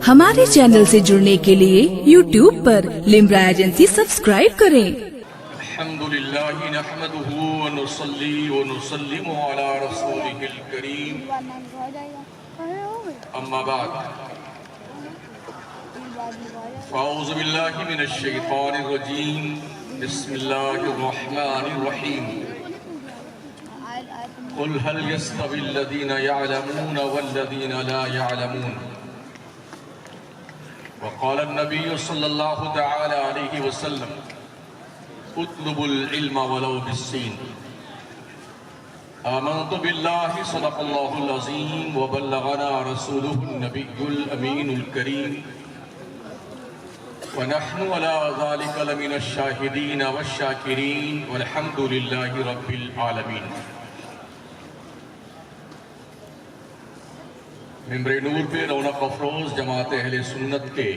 हमारे चैनल से जुड़ने के लिए YouTube पर लिम्रा एजेंसी सब्सक्राइब करें। अल्हम्दुलिल्लाहि नहमदुहु व नुसल्ली व नुसल्लिमु अला रसूलिहिल करीम, अम्मा बाद, फ़अऊज़ु बिल्लाहि मिनश शैतानिर रजीम, बिस्मिल्लाहिर रहमानिर रहीम। क़ुल हल यस्तविल्लज़ीना यअलमूना वल्लज़ीना ला यअलमून। वक़ाल अन्नबिय्यु सल्लल्लाहु तआला अलैहि वसल्लम उत्लुबुल इल्म वलौ बिस्सीन। आमन्तु बिल्लाहि सदक़ल्लाहुल अज़ीम व बल्लगना रसूलुहुन नबियुल अमीनुल करीम व नहनु अला ज़ालिका लमिनश शाहिदीन वश्शाकिरीन वल्हम्दुलिल्लाहि रब्बिल आलमीन। मिंबर नूर पे रौनक अफरोज जमात अहले सुन्नत के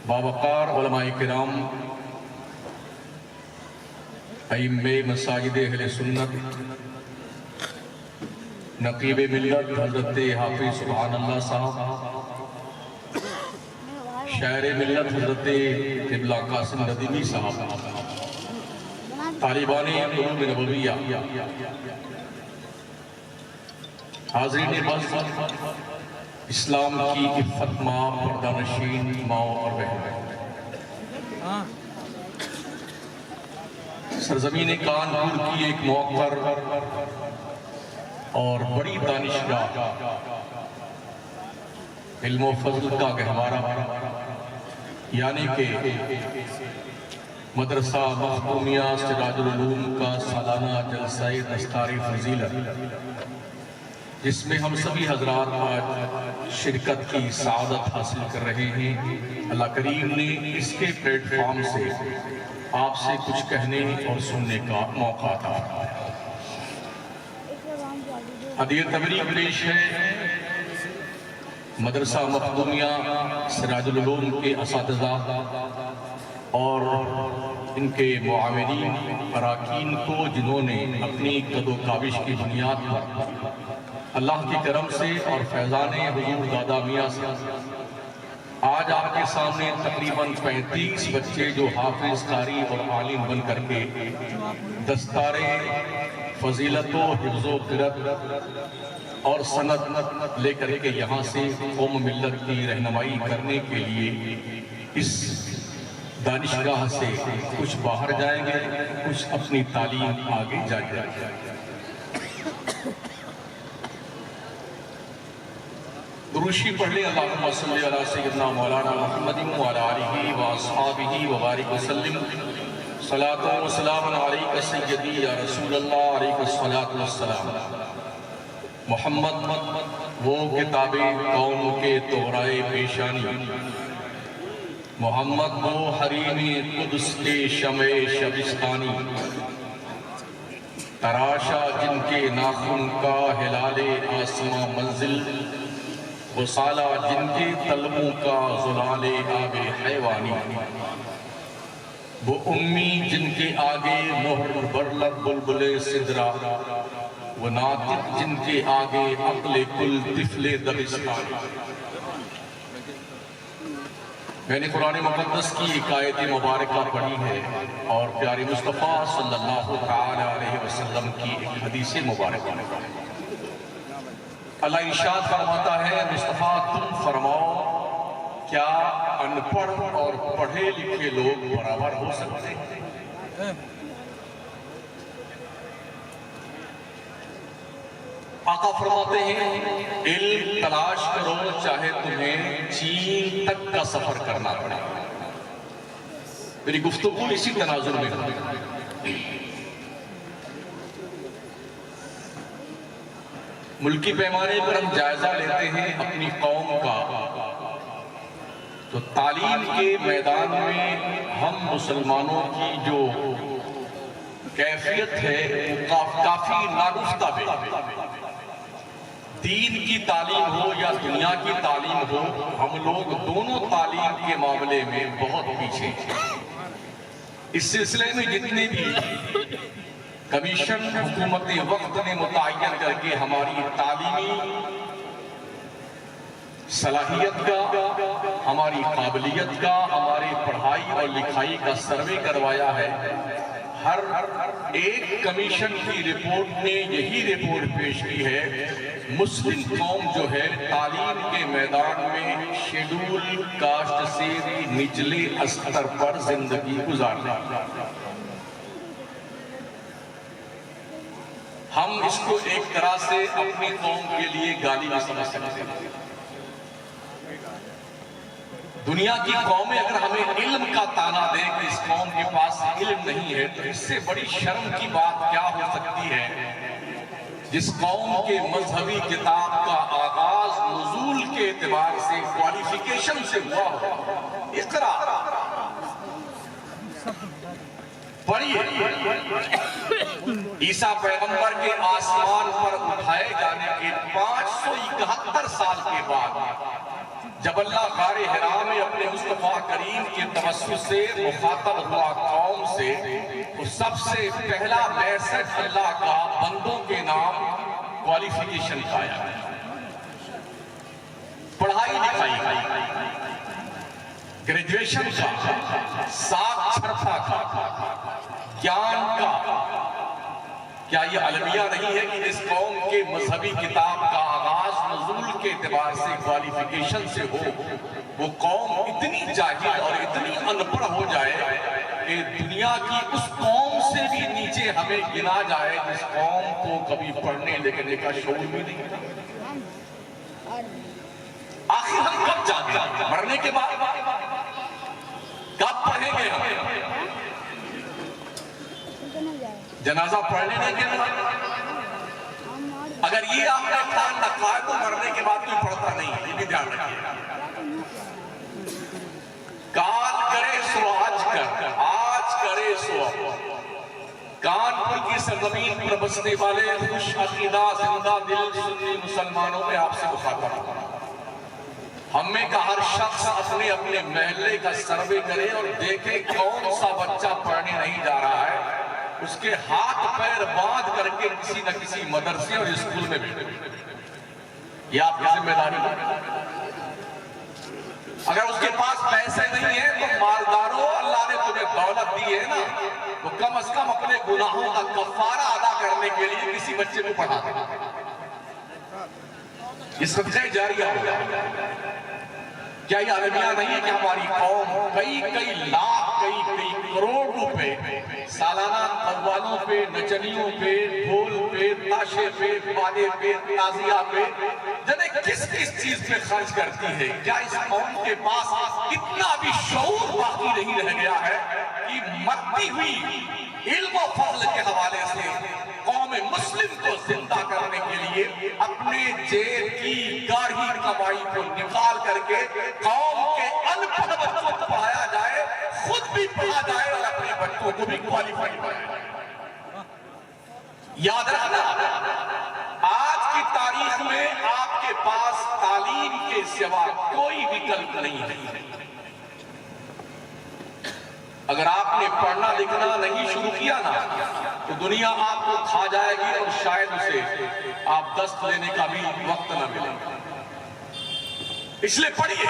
बावकार उलमाए किराम, अइम्मे मसाजिद अहले सुन्नत, नकीब मिल्लत हज़रत हाफिज़ सुब्हानअल्लाह साहब, शायर मिल्लत हज़रत क़िबला कासिम नदीमी साहब, तालिबान उलूम नबविया, हाज़रीन बस, इस्लाम की इफ़्फ़त माँ, पर्दानशीन माँ और बहनों, सरज़मीन कानपुर की एक मौक़र और बड़ी दानिशगाह, इल्म व फ़ज़्ल का गहवारा, यानी कि मदरसा मख़दूमिया सिराजुल उलूम का सालाना जलसा-ए दस्तार-ए फ़ज़ीलत, जिसमें हम सभी हज़रात आज शिरकत की सआदत हासिल कर रहे हैं। अल्लाह करीम ने इसके प्लेटफॉर्म से आपसे कुछ कहने और सुनने का मौका था। हदीयत तबरीक पेश है मदरसा मख़दूमिया सिराजुल उलूम के असातिज़ा और इनके मुआविनीन अराकीन को, जिन्होंने अपनी कदो काबिश की बुनियाद पर अल्लाह के करम से और फैज़ाने हुज़ूर दादा मियाँ से आज आपके सामने तकरीबन 35 बच्चे जो हाफिज, कारी और आलिम बन करके दस्तारे फजीलतो, हिफ्ज़ो क़िरात और सनद लेकर के यहाँ से कौम मिल्लत की रहनुमाई करने के लिए इस दानिशगाह से कुछ बाहर जाएंगे, कुछ अपनी तालीम आगे जाएंगे। दुरूशी पढ़ ले, अल्लाहुम्मा सल्ली अला सय्यिदना मौलाना मुहम्मदिन व अला आलिहि व अस्हाबिहि व बारिक वसल्लिम। सलातो व सलामुन अलैका सय्यदी या रसूलल्लाह, अलैका सलातु वस्सलाम। मोहम्मद वो किताबे कौम के तोहराए पेशानी, मोहम्मद वो हरीमे कुद्स के शमे शबिस्तानी, तराशा जिनके नाखून का हिलाले आसमां मंजिल, वो साला जिनके तलबों का ज़ुलाले आबे हैवानी, वो उम्मी जिनके आगे मोहर बरलत बुलबुले सिदरा, वो नातिक जिनके आगे अक्ले कुल तिफले दबिस्तान। मैंने कुरान मुक़द्दस की एक आयत मुबारका पढ़ी है और प्यारे मुस्तफ़ा सल्लल्लाहु तआला अलैहि वसल्लम की एक हदीस मुबारका है। अल्लाह इरशाद फरमाता है, मुस्तफ़ा तुम फरमाओ, क्या अनपढ़ और पढ़े लिखे लोग बराबर हो सकते हैं? आका फरमाते हैं, इल्म तलाश करो चाहे तुम्हें चीन तक का सफर करना पड़े। मेरी गुफ्तगू इसी तनाजुर में है। मुल्की पैमाने पर हम जायजा लेते हैं अपनी कौम का, तो तालीम के मैदान में हम मुसलमानों की जो कैफियत है वो काफी नागुफ्ता है। दीन की तालीम हो या दुनिया की तालीम हो, हम लोग दोनों तालीम के मामले में बहुत पीछे हैं। इस सिलसिले में जितने भी कमीशन हुकूमत वक्त ने मुतय्यन करके हमारी तालीमी सलाहियत का, हमारी काबिलियत का, हमारी पढ़ाई और लिखाई का सर्वे करवाया है। हर एक कमीशन की रिपोर्ट ने यही रिपोर्ट पेश की है, मुस्लिम कौम जो है तालीम के मैदान में शेड्यूल कास्ट से भी निचले स्तर पर जिंदगी गुजारना। हम इसको एक तरह से अपनी कौम के लिए गाली भी समझ सकते हैं। दुनिया की कौमें अगर हमें इल्म का ताना दे कि इस कौम के पास इल्म नहीं है, तो इससे बड़ी शर्म की बात क्या हो सकती है जिस कौम के मजहबी किताब का आगाज नुज़ूल के एतबार से, क्वालिफिकेशन से हुआ हो। इकरा पढ़िए, ईसा पैगंबर के आसमान पर उठाए जाने के 571 साल के बाद जब अल्लाह गारे हिरा में अपने मुस्तफा करीम के तवस्सुल से मुखातब हुआ कौम से, तो सबसे पहला मैसेज अल्लाह का बंदों के नाम क्वालिफिकेशन का आया, पढ़ाई लिखाई, ग्रेजुएशन का, साक्षरता का, ज्ञान का। क्या ये अलमिया नहीं है कि इस कौम के मजहबी किताब का आगाज नुज़ूल के एतबार से, क्वालिफिकेशन से हो, वो कौम इतनी जाहिल और इतनी अनपढ़ हो जाए कि दुनिया की उस कौम से भी नीचे हमें गिना जाए जिस कौम को कभी पढ़ने लिखने का शौक भी नहीं। आखिर हम कब जाएंगे? मरने के बाद कब पढ़ेंगे हम? जनाजा पढ़ने नहीं के बाद? अगर ये आपने ध्यान रखा है तो मरने के बाद कोई पढ़ता नहीं है, ये भी ध्यान रखिए। काल करे सो आज कर, आज करे सो अब। कानपुर की सरजमीन पर बसने वाले खुश अकीदा जिंदा दिल सुन्नी मुसलमानों में आपसे मुखातब, हमें का हर शख्स अपने अपने महल्ले का सर्वे करे और देखे कौन सा बच्चा पढ़ने नहीं जा रहा है, उसके हाथ पैर बांध करके किसी न किसी मदरसे और स्कूल में भेजे। ये आपकी जिम्मेदारी है। अगर उसके पास पैसे नहीं है तो मालदारों, अल्लाह ने तुम्हें दौलत दी है ना, तो कम से कम अपने गुनाहों का कफारा अदा करने के लिए किसी बच्चे को पढ़ा दे। ये सदका जारिया होगा। क्या ये अलमिया नहीं है कि हमारी कौम कई कई लाख, कई कई करोड़ रुपए सालाना कव्वालों पे, नचनियों पे, ढोल पे, ताशे पे, बाले पे, ताजिया पे, जने किस किस चीज पे खर्च करती है? क्या इस कौम के पास इतना भी शऊर बाकी नहीं रह गया है कि मरती हुई इल्म और फज़ल के हवाले से कौम मुस्लिम को जिंदा करने के लिए अपने जेब की गाढ़ी कमाई को निकाल करके कौम के अनपढ़ बच्चों को पढ़ाया जाए, खुद भी पढ़ा जाए और अपने बच्चों को भी क्वालिफाई कराए? याद रखना, आज की तारीख में आपके पास तालीम के सिवा कोई विकल्प नहीं है। अगर आपने पढ़ना लिखना नहीं शुरू किया ना, तो दुनिया आपको खा जाएगी और शायद उसे आप दस्त लेने का भी वक्त न मिले। इसलिए पढ़िए,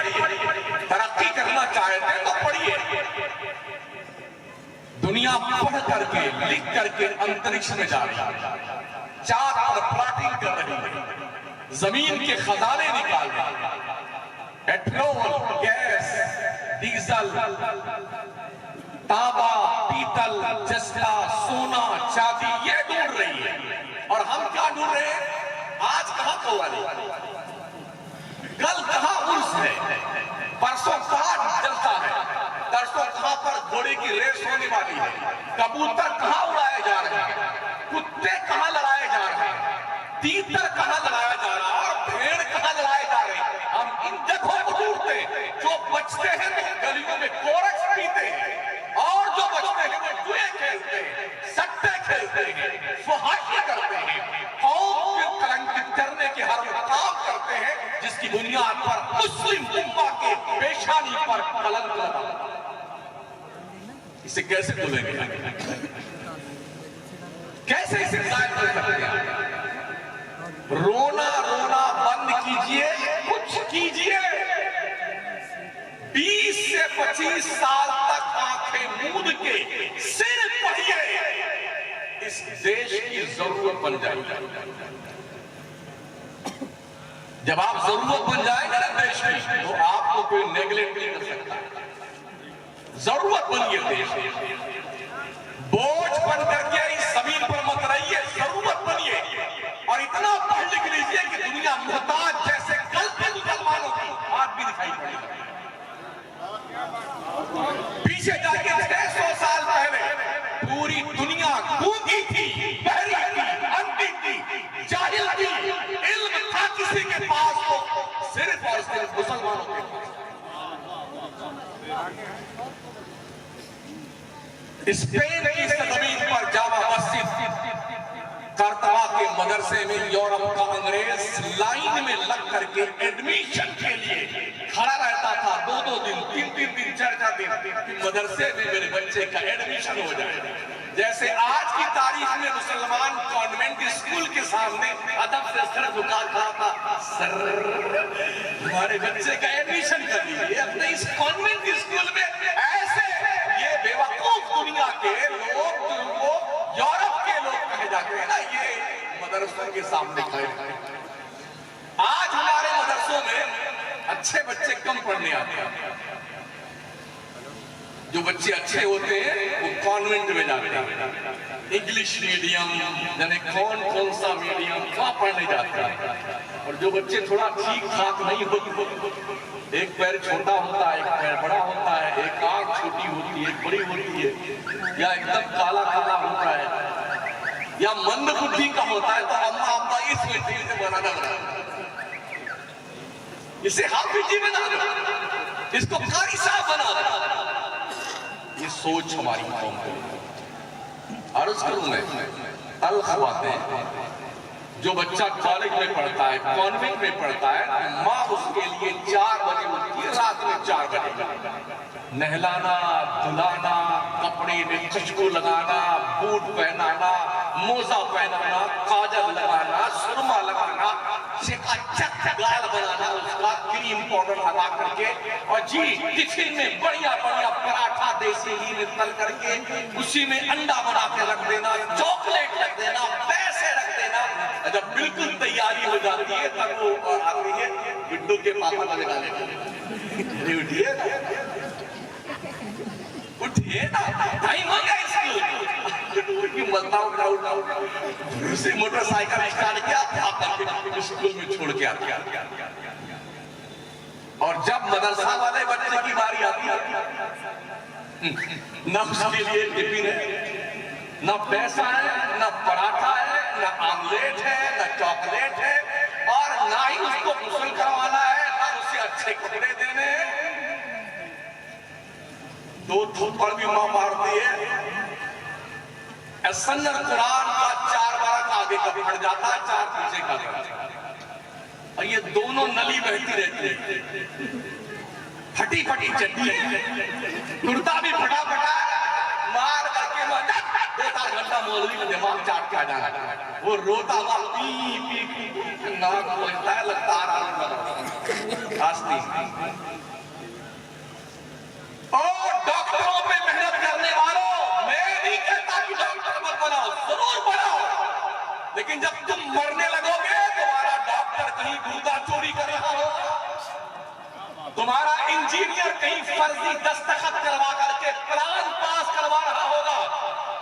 तरक्की करना चाहते हैं तो पढ़िए। दुनिया पढ़ करके, लिख करके अंतरिक्ष में जा रही है, चांद पर प्लॉटिंग कर रही है, जमीन के खजाने निकाल रही है, पेट्रोल, गैस, डीजल, तांबा, पीतल, जस्ता, सोना, चांदी ये ढूंढ रही है। और हम क्या ढूंढ रहे हैं? आज कहां कव्वाली, कल कहां उर्स है, परसों कहां जलसा है, तरसों कहां पर घोड़े की रेस होने वाली है, कबूतर कहां उड़ाए जा रहे हैं, कुत्ते कहां लड़ाए जा रहे हैं, तीतर कहां लड़ाया जा रहा है और भेड़ कहां लड़ाए जा रहे हैं। हम इन जगहों को ढूंढते हैं। जो बचते हैं तो गलियों में कोरस पीते हैं, और जो बचते हैं वो जुए खेलते हैं, सट्टे खेलते हैं, फहाशी करते हैं, कौम के कलंकित करने के हर काम करते हैं जिसकी बुनियाद पर मुस्लिम उम्मा के पेशानी पर कलंक लगा। इसे कैसे भूलेंगे? कैसे इसे जायज कर सकते हैं? रोना रोना बंद कीजिए, कुछ कीजिए। 20 से 25 साल तक आंखें मूंद के सिर्फ पढ़िए, इस देश की जरूरत बन जाएगी। जब आप जरूरत बन जाएंगे ना देश की, तो आपको कोई नेगलेक्ट नहीं कर सकता। जरूरत बनिए देश की, बोझ बन करके इस जमीन पर मत रहिए, जरूरत बनिए। और इतना पढ़ लिख लीजिए कि दुनिया मुहताज जैसे कल के मुसलमानों की आज भी दिखाई पड़ेगी। पीछे जाके 600 साल पहले पूरी दुनिया गूंगी थी, बहरी थी, अंधी थी, जाहिल थी, इल्म था किसी के पास तो सिर्फ और सिर्फ मुसलमानों के पास। स्पेन की जमीन पर जामा मस्जिद करतवा के मदरसे में यूरोप का अंग्रेज लाइन में लग करके एडमिशन के लिए खड़ा रहता था, 2-2 दिन, 3-3 दिन, 4-4 दिन कि मदरसे में मेरे बच्चे का एडमिशन हो जाए। जैसे आज की तारीख में मुसलमान कॉन्वेंट स्कूल के सामने अदब से सर झुका खड़ा था, सर हमारे बच्चे का एडमिशन कर लीजिए अपने इस कॉन्वेंट स्कूल में। ऐसे ये बेवकूफ दुनिया के लोग जिनको यूरोप के लोग कहे जाते हैं ना, ये मदरसों के सामने खड़े। आज हमारे मदरसों में अच्छे बच्चे कम पढ़ने आते हैं। जो बच्चे अच्छे होते हैं वो कॉन्वेंट में जाते हैं, इंग्लिश मीडियम, यानी कौन कौन सा मीडियम वहां पढ़ने जाते हैं। और जो बच्चे थोड़ा ठीक ठाक नहीं होते, एक पैर छोटा होता है, एक पैर बड़ा होता है, एक आंख छोटी होती है, एक बड़ी होती है, या एकदम काला काला होता है, या मंद बुद्धि का होता है, तो अम्मा अम्मा इस मिट्टी से बनाना इसे हाफिज जी बना दो, इसको कारी साहब बना दो। ये सोच हमारी कौम को। अर्ज करूं मैं, तल्ख बातें। जो बच्चा कॉलेज में पढ़ता है, कॉन्वेंट में पढ़ता है, माँ उसके लिए 4 बजे उठती है, रात में 4 बजे नहलाना, धुलाना, कपड़े में खुशबू लगाना, बूट पहनाना, मोजा पहनाना, काजल लगाना, सुरमा लगाना, चकाचक गाल बनाना उसका, क्रीम पाउडर लगा करके, और जी टिफिन में बढ़िया बढ़िया पराठा देसी घी में तल करके उसी में अंडा बना के रख देना, चॉकलेट रख देना, पैसे रख देना। जब बिल्कुल तैयारी हो जाती है तब वो आती है बिड्डू के पापा का निकाले, उठिए उठिए ना, टाइम हो गया स्कूल की। मलता उठा उसे मोटरसाइकिल स्टार्ट किया, स्कूल में छोड़ के आते। और जब मदरसा वाले बच्चे की बारी आती है, न उसके लिए टिफिन है, न पैसा है, न पराठा है, न आमलेट है, न चॉकलेट है, और ना ही उसको गुस्ल करवाना है, ना उसे अच्छे कपड़े देने हैं। 2 थप्पड़ भी मां मारती है, सन्नर कुरान का 4 बार आगे का फट जाता है, 4 पीछे का, और ये दोनों नली बहती रहती है। फटी फटी चट्टी, कुर्ता भी फटा फटा, मार करके 2-4 घंटा मौलवी का दिमाग चाट के आ जाना। वो रोता हुआ पी पी पी नाक लगता है, लगता आराम आस्ती। और डॉक्टरों पे मेहनत करने वालों, मैं नहीं कहता कि डॉक्टर मत बनाओ, जरूर बनाओ, लेकिन जब तुम मरने लगोगे तुम्हारा डॉक्टर कहीं गुर्दा चोरी कर रहा होगा, तुम्हारा इंजीनियर कहीं फर्जी दस्तखत करवा करके प्लान पास करवा रहा होगा,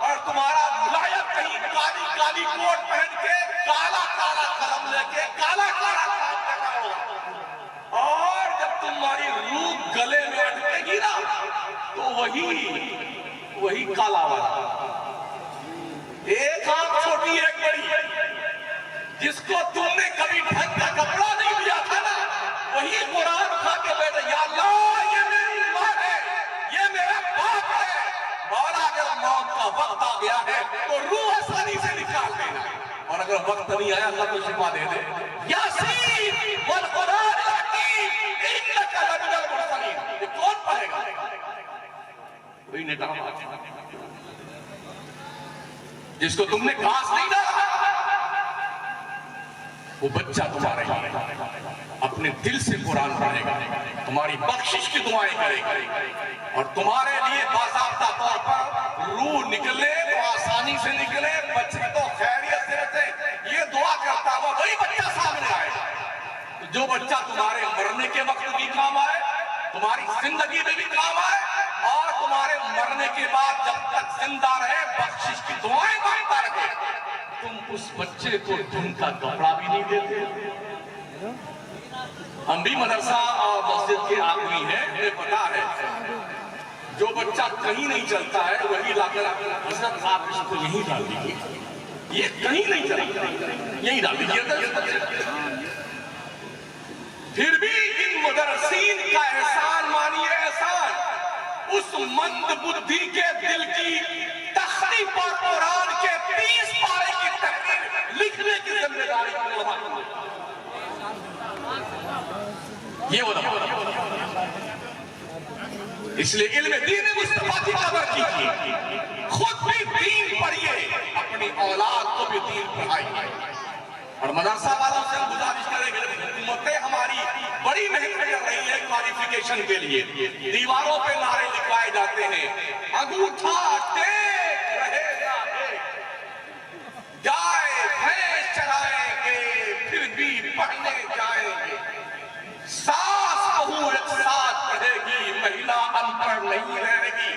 और तुम्हारा लायक कहीं काली काली कोट पहन के काला काला कलम लेके काला काला काम कर रहा होगा। और जब तुम्हारी रूह गले में अटकेगी ना, तो वही काला वाला, एक आंख छोटी एक बड़ी, जिसको तुमने कभी ढंग का कपड़ा नहीं दिया था ना, वही कुरान उठा के बैठे, या अल्लाह ये मेरी माँ है, ये मेरा बाप है, मौला अगर मौत का वक्त आ गया है तो रूह आसानी से निकाल देना, और अगर वक्त नहीं आया अल्लाह तो शिफा दे दे। यासीन वल कुरान हकीम इन्नका लमिनल मुरसलीन, ये कौन पढ़ेगा? कोई नेता। जिसको तुमने घास नहीं डाला, वो बच्चा तुम्हारे अपने दिल से कुरान पढ़ेगा, तुम्हारी बख्शिश की दुआएं करेगा, और तुम्हारे लिए बाज़ाब्ता तौर पर रूह निकले तो आसानी से निकले, बच्चे तो खैरियत से बचे, ये दुआ करता हुआ वही बच्चा सामने आएगा। तो जो बच्चा तुम्हारे मरने के वक्त भी काम आए, तुम्हारी जिंदगी में भी काम आए, और तुम्हारे मरने के बाद जब तक जिंदा रहे बख्शिश की दुआएं मांगता रहे, तुम उस बच्चे को धुन का कपड़ा भी नहीं देते। हम भी मदरसा और मस्जिद के आदमी हैं, हमें पता है जो बच्चा कहीं नहीं चलता है वही लाकर हजरत आप इसको यहीं डाल दीजिए, ये कहीं नहीं चलता, यहीं डाल दीजिए। फिर भी इन मुदर्रिसीन का एहसान मानिए, एहसान उस मंद बुद्धि के दिल की तख्ती पर कुरान के 30 पारे की तहरीर लिखने की जिम्मेदारी ये इसलिए इल्म दीन मुस्तफा की कदर कीजिए, खुद भी दीन पढ़िए, अपनी औलाद को भी दीन पढ़ाइए। और मदरसा वालों से हम गुजारिश करेंगे, हुकूमतें हमारी बड़ी मेहनत कर रही है क्वालिफिकेशन के लिए, दीवारों पे नारे लिखवाए जाते हैं, अंगूठा टेक रहेगा जाए भैंस चराएंगे फिर भी पढ़ने जाएंगे, सास बहू एक साथ पढ़ेगी महिला अनपढ़ नहीं रहेगी।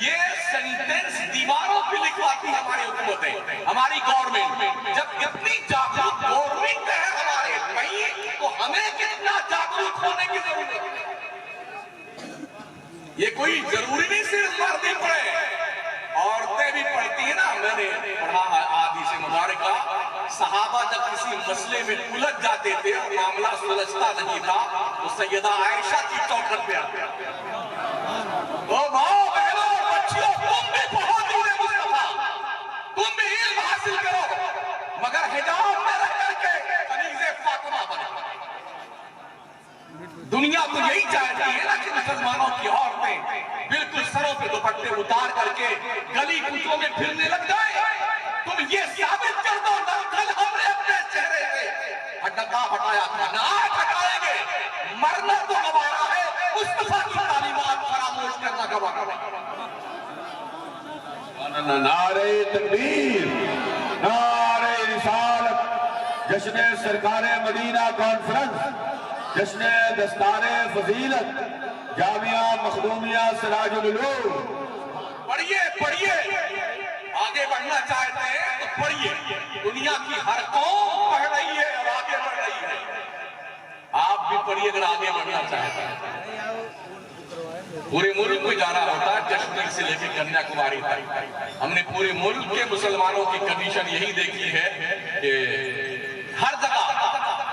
ये सेंटेंस दीवारों पे लिखवाती हमारी हुकूमतें, हमारी गवर्नमेंट। जब इतनी जागरूक गवर्नमेंट है हमारे कहीं, तो हमें कितना जागरूक होने की जरूरत है। ये कोई जरूरी नहीं सिर्फ मर्द पढ़े, औरतें भी पढ़ती है ना। मैंने पढ़ा आदि से मुबारका, सहाबा जब किसी मसले में उलझ जाते थे, मामला सुलझता नहीं था, तो सैयदा आयशा की चौखट पे आते, ओ माओ बहनों बच्चियों, तुम भी पढ़ो दीन मुस्तफा, तुम भी इल्म हासिल करो, मगर हिजाब में रह करके कनीज़े फातिमा बनो। दुनिया तो यही चाहती है ना कि मुसलमानों की औरतें बिल्कुल सरों पे दुपट्टे उतार करके गली कूचों में फिरने लग जाए। तुम ये साबित कर दो ना, कल हमने अपने चेहरे पे हटका हटाया था, ना आज हटाएंगे। मरना तो गवारा है, मुस्तफा की तालीमात फरामोश करना गवारा है। नारे तकबीर, नारे रिसालत, जश्न सरकारे मदीना कॉन्फ्रेंस, जश्न दस्तारे फजीलत, जामिया मखदूमिया सिराजुल उलूम। पढ़िए पढ़िए, आगे बढ़ना चाहते हैं तो पढ़िए। दुनिया की हर कौम पढ़ रही है और आगे बढ़ रही है, आप भी पढ़िए अगर आगे बढ़ना चाहते हैं। पूरे मुल्क में जाना होता है, कश्मीर से लेकर कन्याकुमारी तक। हमने पूरे मुल्क के मुसलमानों की कंडीशन यही देखी है कि हर जगह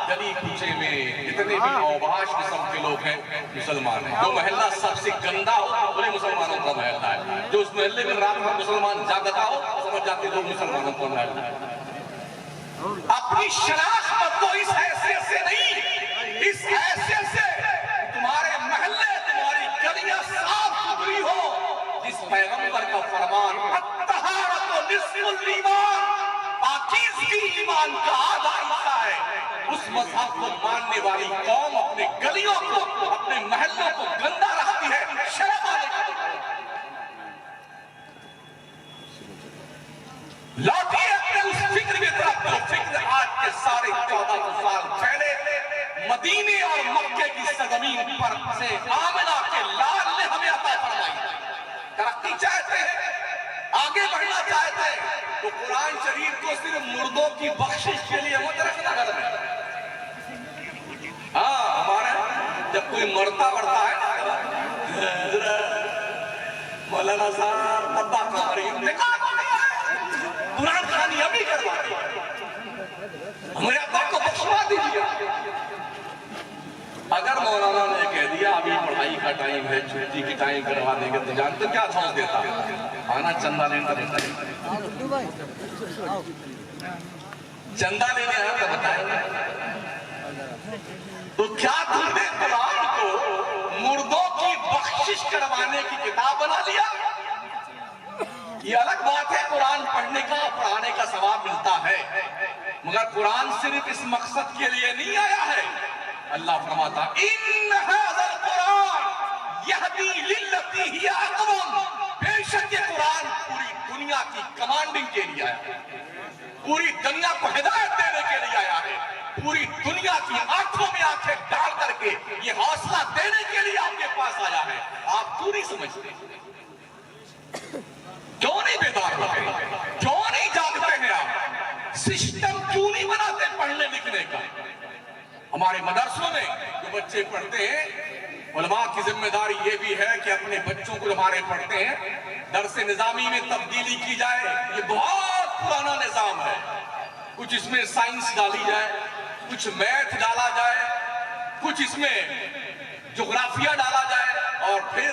गली कूचे में जितने भी औबाश किस्म के लोग हैं मुसलमान हैं। जो महल्ला सबसे गंदा हो पूरे मुसलमानों का महल्ला है, जो उस महल्ले में रात भर मुसलमान जागता हो समझ जाते लोग मुसलमानों का महल्ला है। अपनी शनाख्त बदलो इस हैसियत से नहीं, इस हैसियत से तुम्हारे महल्ले तुम्हारी गलियां साफ सुथरी हो, जिस पैगंबर का फरमान अत्तहारतु निस्फुल ईमान, पाकीज़गी ईमान का आधा हिस्सा है, उस मज़हब को मानने वाली कौम अपने गलियों को अपने महल्लों को गंदा रखती है। शर्म आने की लौटिए अपने उस फिक्र की तरफ जो फिक्र आज के साढ़े 1400 साल पहले मदीने और मक्के की सरजमीन पर से आमिना के लाल ने हमें अता फरमाई। तरक्की चाहते हैं, आगे बढ़ना चाहते हैं, तो कुरान शरीफ को सिर्फ मुर्दों की बख्शिश के लिए मत रखना घर में। हाँ, हमारे जब कोई मरता बढ़ता है मौलाना साहब पता हमारी कुरान खानी अभी करवा हमारे अब्बा को बख्शवा दीजिए। अगर मौलाना ने कह दिया अभी पढ़ाई का टाइम है, छुट्टी की टाइम करवा देंगे, तो जानते क्या ठोस देता आना चंदा लेना देता चंदा लेने आया तो बताएंगे। तो क्या तुमने कुरान को मुर्दों की बख्शिश करवाने की किताब बना लिया? ये अलग बात है, कुरान पढ़ने का पढ़ाने का सवाब मिलता है, मगर कुरान सिर्फ इस मकसद के लिए नहीं आया है। अल्लाह फरमाता इन हाज़ल कुरान यहदी लिल्लती हिय अक़वम, बेशक ये कुरान पूरी दुनिया की कमांडिंग के लिए आया है, पूरी दुनिया को हिदायत देने के लिए आया है, पूरी दुनिया की आंखों में आंखें डाल करके ये हौसला देने के लिए आपके पास आया है। आप क्यों नहीं समझते? क्यों नहीं बेदार होते? क्यों नहीं जागते हैं? आप सिस्टम क्यों नहीं बनाते पढ़ने लिखने का? हमारे मदरसों में जो बच्चे पढ़ते हैं, उलमा की जिम्मेदारी ये भी है कि अपने बच्चों को हमारे पढ़ते हैं दरस निजामी में तब्दीली की जाए। ये बहुत पुराना निजाम है, कुछ इसमें साइंस डाली जाए, कुछ मैथ डाला जाए, कुछ इसमें ज्योग्राफिया डाला जाए और फिर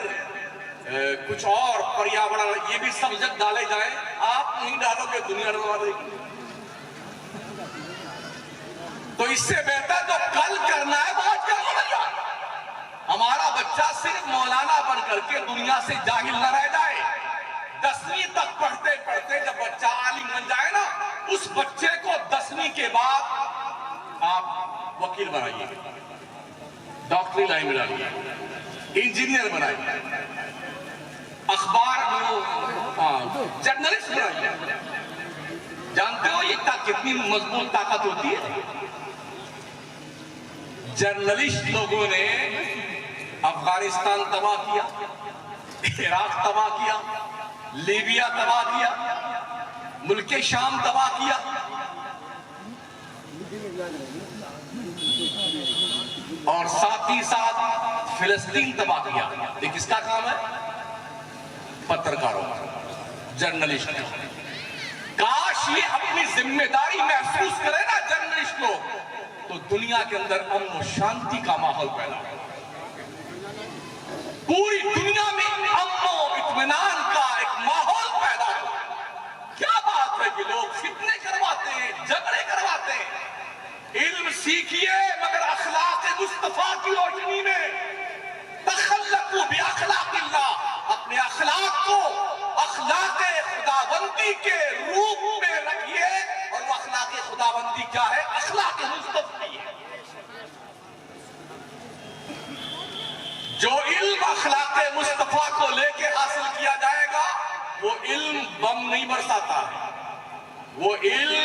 कुछ और पर्यावरण, ये भी सब्जेक्ट डाले जाए। आप नहीं डालोगे दुनिया डलवा देगी। तो इससे बेहतर तो कल करना है, बहुत करो भैया। हमारा बच्चा सिर्फ मौलाना बन करके दुनिया से जाहिल न रह जाए। 10वीं तक पढ़ते पढ़ते जब बच्चा आलिम बन जाए ना, उस बच्चे को 10वीं के बाद आप वकील बनाइए, डॉक्टरी लाइन में डालिए, इंजीनियर बनाइए, अखबार में जर्नलिस्ट बनाइए। जानते हो ये कितनी मजबूत ताकत होती है? जर्नलिस्ट लोगों ने अफगानिस्तान तबाह किया, इराक तबाह किया, लीबिया तबाह किया, मुल्क शाम तबाह किया, और साथ ही साथ फिलिस्तीन तबाह किया। ये किसका काम है? पत्रकारों का, जर्नलिस्ट का। काश ये अपनी जिम्मेदारी महसूस करे ना जर्नलिस्ट लोग, तो दुनिया के अंदर अमन और शांति का माहौल पैदा हो, पूरी दुनिया में अमन और इत्मीनान का एक माहौल पैदा हो। क्या बात है कि लोग फितने करवाते हैं, झगड़े करवाते हैं। इल्म सीखिए मगर अखलाक मुस्तफा की रोशनी में, तखल्लकू बि अखलाकिल्लाह, अपने अखलाक को अखलाक खुदाबंदी के रूप में रखिए। और वो अखलाक खुदाबंदी क्या है? अखलाक मुस्तफा है। जो इल्म अखलाक मुस्तफा को लेके हासिल किया जाएगा, वो इल्म बम नहीं बरसाता है, वो इल्म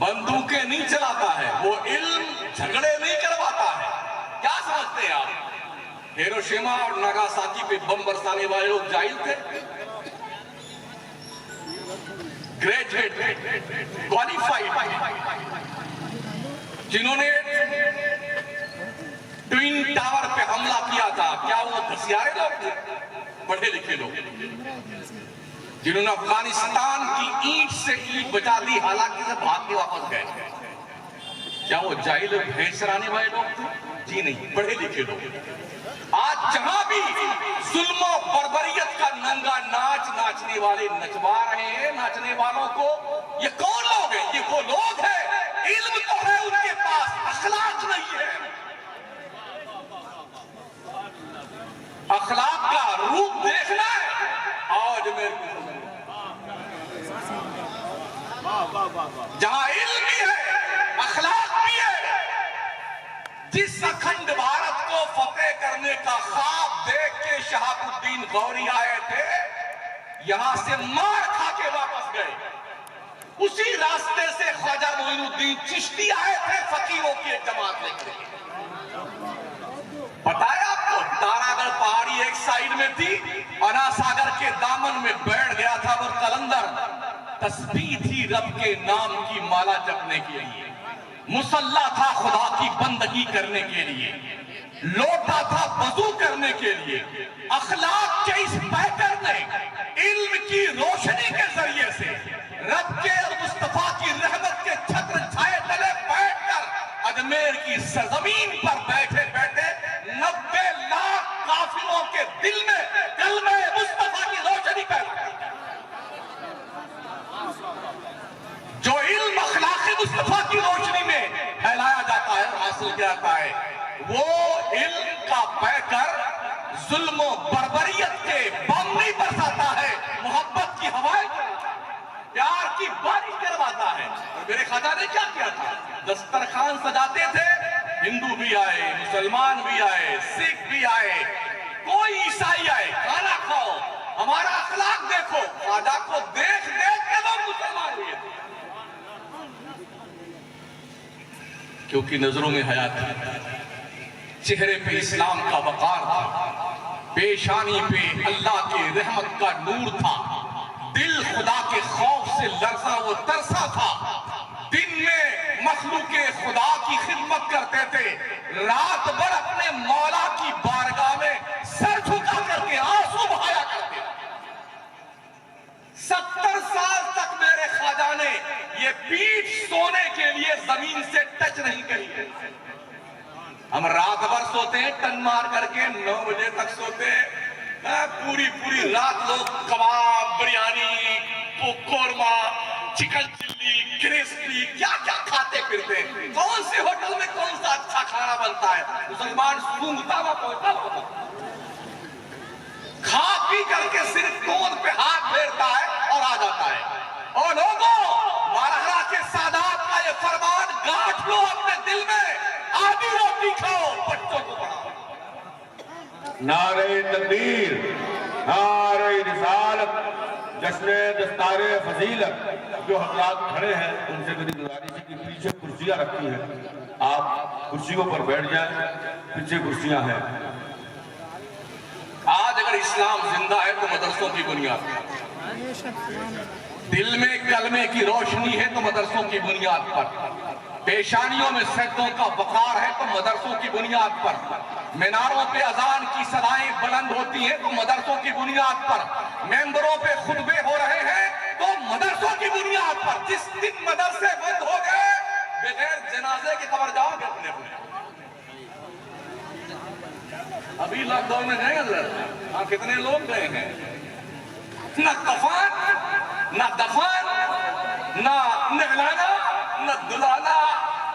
बंदूकें नहीं चलाता है, वो इल्म झगड़े नहीं करवाता है। क्या समझते हैं आप? हिरोशिमा और नागासाकी पे बम बरसाने वाले लोग जाहिल थे? ग्रेजुएट, क्वालिफाइड, जिन्होंने ट्विन टावर पे हमला किया था, क्या वो घसियारे लोग थे? पढ़े लिखे लोग, जिन्होंने अफगानिस्तान की ईंट से ईंट बचा दी, हालांकि से भाग के वापस गए। क्या वो जाहिल भेड़ चराने वाले लोग थे? जी नहीं, पढ़े लिखे लोग। आज जहां भी जुल्म और बर्बरियत का नंगा नाच नाचने वाले नचवा रहे हैं, नाचने वालों को, ये कौन लोग हैं? ये वो लोग हैं, इल्म तो है उनके पास, अखलाक नहीं है। अखलाक का रूप देखना है। आज मेरे जहां इल्म भी है, अखलाक भी है। जिस अखंड भारत को फतेह करने का ख्वाब देख के शहाबुद्दीन गौरी आए थे, यहां से मार खा के वापस गए। उसी रास्ते से ख्वाजा मोइनुद्दीन चिश्ती आए थे फकीरों की एक जमात लेकर। बताया आपको, तारागढ़ पहाड़ी एक साइड में थी, अना सागर के दामन में बैठ गया था वो कलंदर। तस्बीह थी रब के नाम की माला जपने के लिए, मुसल्ला था खुदा की बंदगी करने के लिए, लोटा था वजू करने के लिए। अखलाक के इस पैकर ने इल्म की रोशनी के जरिए से रब के और मुस्तफा की रहमत के छत्र छाए तले बैठकर अजमेर की सरजमीन पर बैठे बैठे 90 लाख काफिरों के दिल में कलमे मुस्तफा की रोशनी पैदा की। जो इल्म अखलाक मुस्तफा की रोशनी में फैलाया जाता है, हासिल किया जाता है, वो इल्म का पैकर जुल्म बर्बरियत के बम नहीं बरसाता है, मोहब्बत ख्वाजा ने क्या किया था? दस्तरखान सजाते थे, हिंदू भी आए, मुसलमान भी आए, सिख भी आए, कोई ईसाई आए, खाना खाओ, हमारा अखलाक देखो। ख्वाजा को देख देख के लोग मुसलमान हुए थे, क्योंकि नजरों में हया थी, चेहरे पे इस्लाम का वकार था, पेशानी पे अल्लाह की रहमत का नूर था, दिल खुदा के खौफ से लरसा वो तरसा था। दिन में मखलूके खुदा की खिदमत करते थे, रात भर अपने मौला की बारगाह में सर झुका करके आंसू बहाया करते थे। 70 साल तक मेरे ख्वाजा ने ये पीठ सोने के लिए जमीन से टच नहीं करी है। हम रात भर सोते हैं टन मार करके, 9 बजे तक सोते हैं, पूरी रात लोग कबाब, biryani, korma, chicken chilli, crispy, क्या क्या खाते फिरते हैं। कौन से होटल में कौन सा अच्छा खाना बनता है? मुसलमान सूंघता हुआ पहुंचता हुआ खा पी करके सिर्फ गोद पे हाथ फेरता है और आ जाता है। और लोगों, महाराणा के सादात का ये फरमान गांठ लो अपने दिल में, आधी रोटी खाओ, बच्चों को पढ़ाओ। नारे तकबीर, नारे रिसालत, जश्न दस्तारे फजीलत। जो हजरात खड़े हैं उनसे मेरी गुजारिश है कि पीछे कुर्सियां रखी हैं, आप कुर्सियों पर बैठ जाएं, पीछे कुर्सियां हैं। आज अगर इस्लाम जिंदा है तो मदरसों की बुनियाद, दिल में कलमे की रोशनी है तो मदरसों की बुनियाद पर, पेशानियों में सैकड़ों का वकार है तो मदरसों की बुनियाद पर, मीनारों पे अजान की सदाएं बुलंद होती हैं तो मदरसों की बुनियाद पर, मेंबरों पे खुतबे हो रहे हैं तो मदरसों की बुनियाद पर। जिस दिन मदरसे बंद हो गए, बगैर जनाजे के खबर जाओगे अपने अपने। अभी लॉकडाउन में गए हाँ, कितने लोग गए हैं, न कफन, न दफन, न नहलाना, न दुलाना,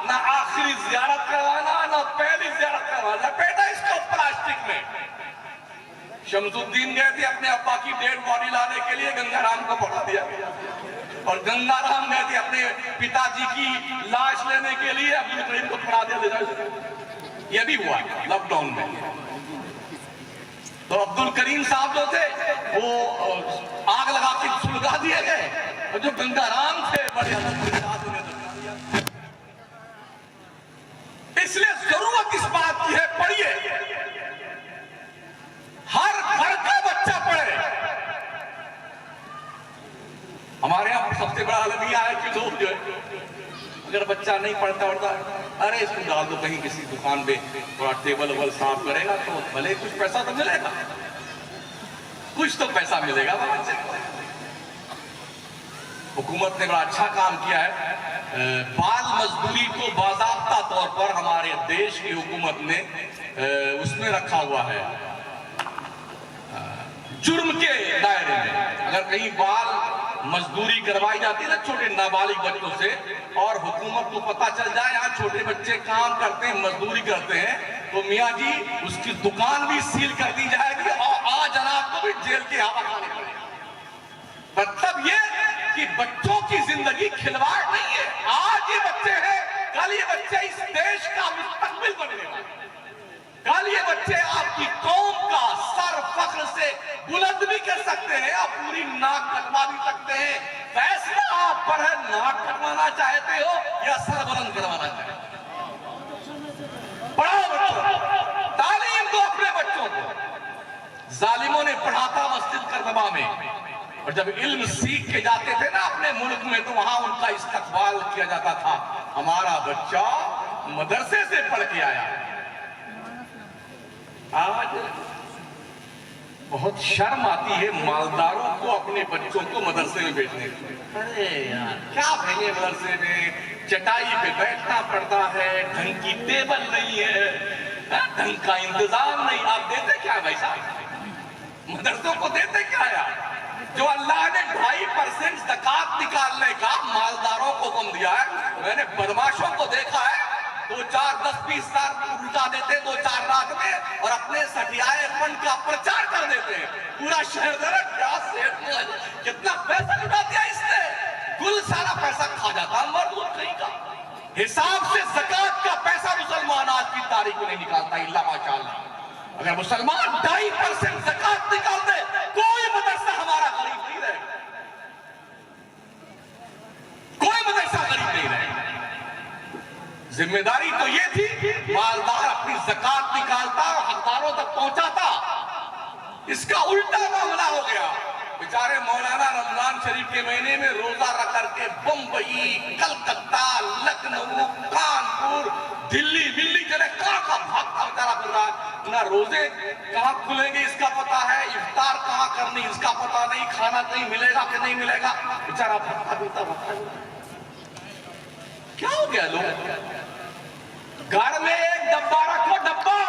न आखिरी जियारत करवाना, न पहली जियारत करवाना, लपेटा इसको प्लास्टिक में। शमसुद्दीन गए थे अपने अब्बा की डेड बॉडी लाने के लिए, गंगाराम को पढ़ा दिया, और गंगाराम गए थे अपने पिताजी की लाश लेने के लिए, अब्दुल करीम को पढ़ा दिया। यह भी हुआ लॉकडाउन में। तो अब्दुल करीम साहब जो थे वो आग लगा के सुलगा दिए गए, और जो गंगाराम थे बड़े इसलिए जरूरत इस बात की है, पढ़िए, हर घर का बच्चा पढ़े। हमारे यहां सबसे बड़ा अलमिया है कि लोग जो है अगर बच्चा नहीं पढ़ता अरे इसको डाल दो कहीं किसी दुकान पे, थोड़ा टेबल वबल साफ करेगा तो भले कुछ पैसा तो मिलेगा, कुछ तो पैसा मिलेगा बच्चे को। हुकूमत ने बड़ा अच्छा काम किया है, बाल मजदूरी को बाज़ाब्ता तौर पर हमारे देश की हुकूमत ने उसमें रखा हुआ है, जुर्म के दायरे में। अगर कहीं बाल मजदूरी करवाई जाती है ना छोटे नाबालिग बच्चों से, और हुकूमत को पता चल जाए यहाँ छोटे बच्चे काम करते हैं, मजदूरी करते हैं, तो मियाँ जी उसकी दुकान भी सील कर दी जाएगी और आज जनाब को भी जेल की हवा खानी पड़ेगी। मतलब ये कि बच्चों की जिंदगी खिलवाड़ नहीं है। आज ये बच्चे हैं, कल ये बच्चे इस देश का मुस्तकबिल बनने वाले, कल ये बच्चे आपकी कौम का सर फख्र से बुलंद भी कर सकते हैं और पूरी नाक कटवा भी सकते हैं। फैसला आप पर है, नाक कटवाना चाहते हो या सर बुलंद करवाना चाहते हो। पढ़ाओ बच्चों, तालीम दो अपने बच्चों को। जालिमों ने पढ़ा था मस्जिद करबला में, और जब इल्म सीख के जाते थे ना अपने मुल्क में तो वहां उनका इस्तकबाल किया जाता था, हमारा बच्चा मदरसे से पढ़ के आया। आज बहुत शर्म आती है मालदारों को अपने बच्चों को मदरसे में भेजने की। अरे यार क्या भेजे मदरसे में, चटाई पे बैठना पड़ता है, ढंग की टेबल नहीं है, ढंग का इंतजाम नहीं। आप देते क्या भाई साहब, मदरसों को देते क्या यार? जो अल्लाह ने 2.5% ज़कात निकालने का मालदारों को हुक्म दिया है, मैंने बदमाशों को देखा है 2-4, 10-20 साल रुका देते 2-4 रात में, और अपने सटियाए फंड का प्रचार कर देते हैं। पूरा शहर क्या सेठ कितना पैसा लुटा दिया इसने, कुल सारा पैसा खा जाता, मरदूद कहीं हिसाब से ज़कात का पैसा मुसलमान आज की तारीख में नहीं निकालता, इल्ला माशाअल्लाह। अगर मुसलमान 2.5% ज़कात निकाल दे, कोई मदरसा हमारा गरीब नहीं रहेगा, कोई मदरसा गरीब नहीं रहेगा। जिम्मेदारी तो ये थी, मालदार अपनी ज़कात निकालता और हकदारों तक पहुंचाता। इसका उल्टा मामला हो गया। बेचारे मौलाना रमजान शरीफ के महीने में रोजा रख करके बंबई, कलकत्ता, लखनऊ, कानपुर, दिल्ली चले कहां भागता बेचारा फिर रहा है। ना रोजे कहां खुलेंगे इसका पता है, इफ्तार कहां करनी इसका पता नहीं, खाना कहीं मिलेगा कि नहीं मिलेगा, बेचारा भटका। क्या हो गया लोग? घर में एक डब्बा रखो, डब्बा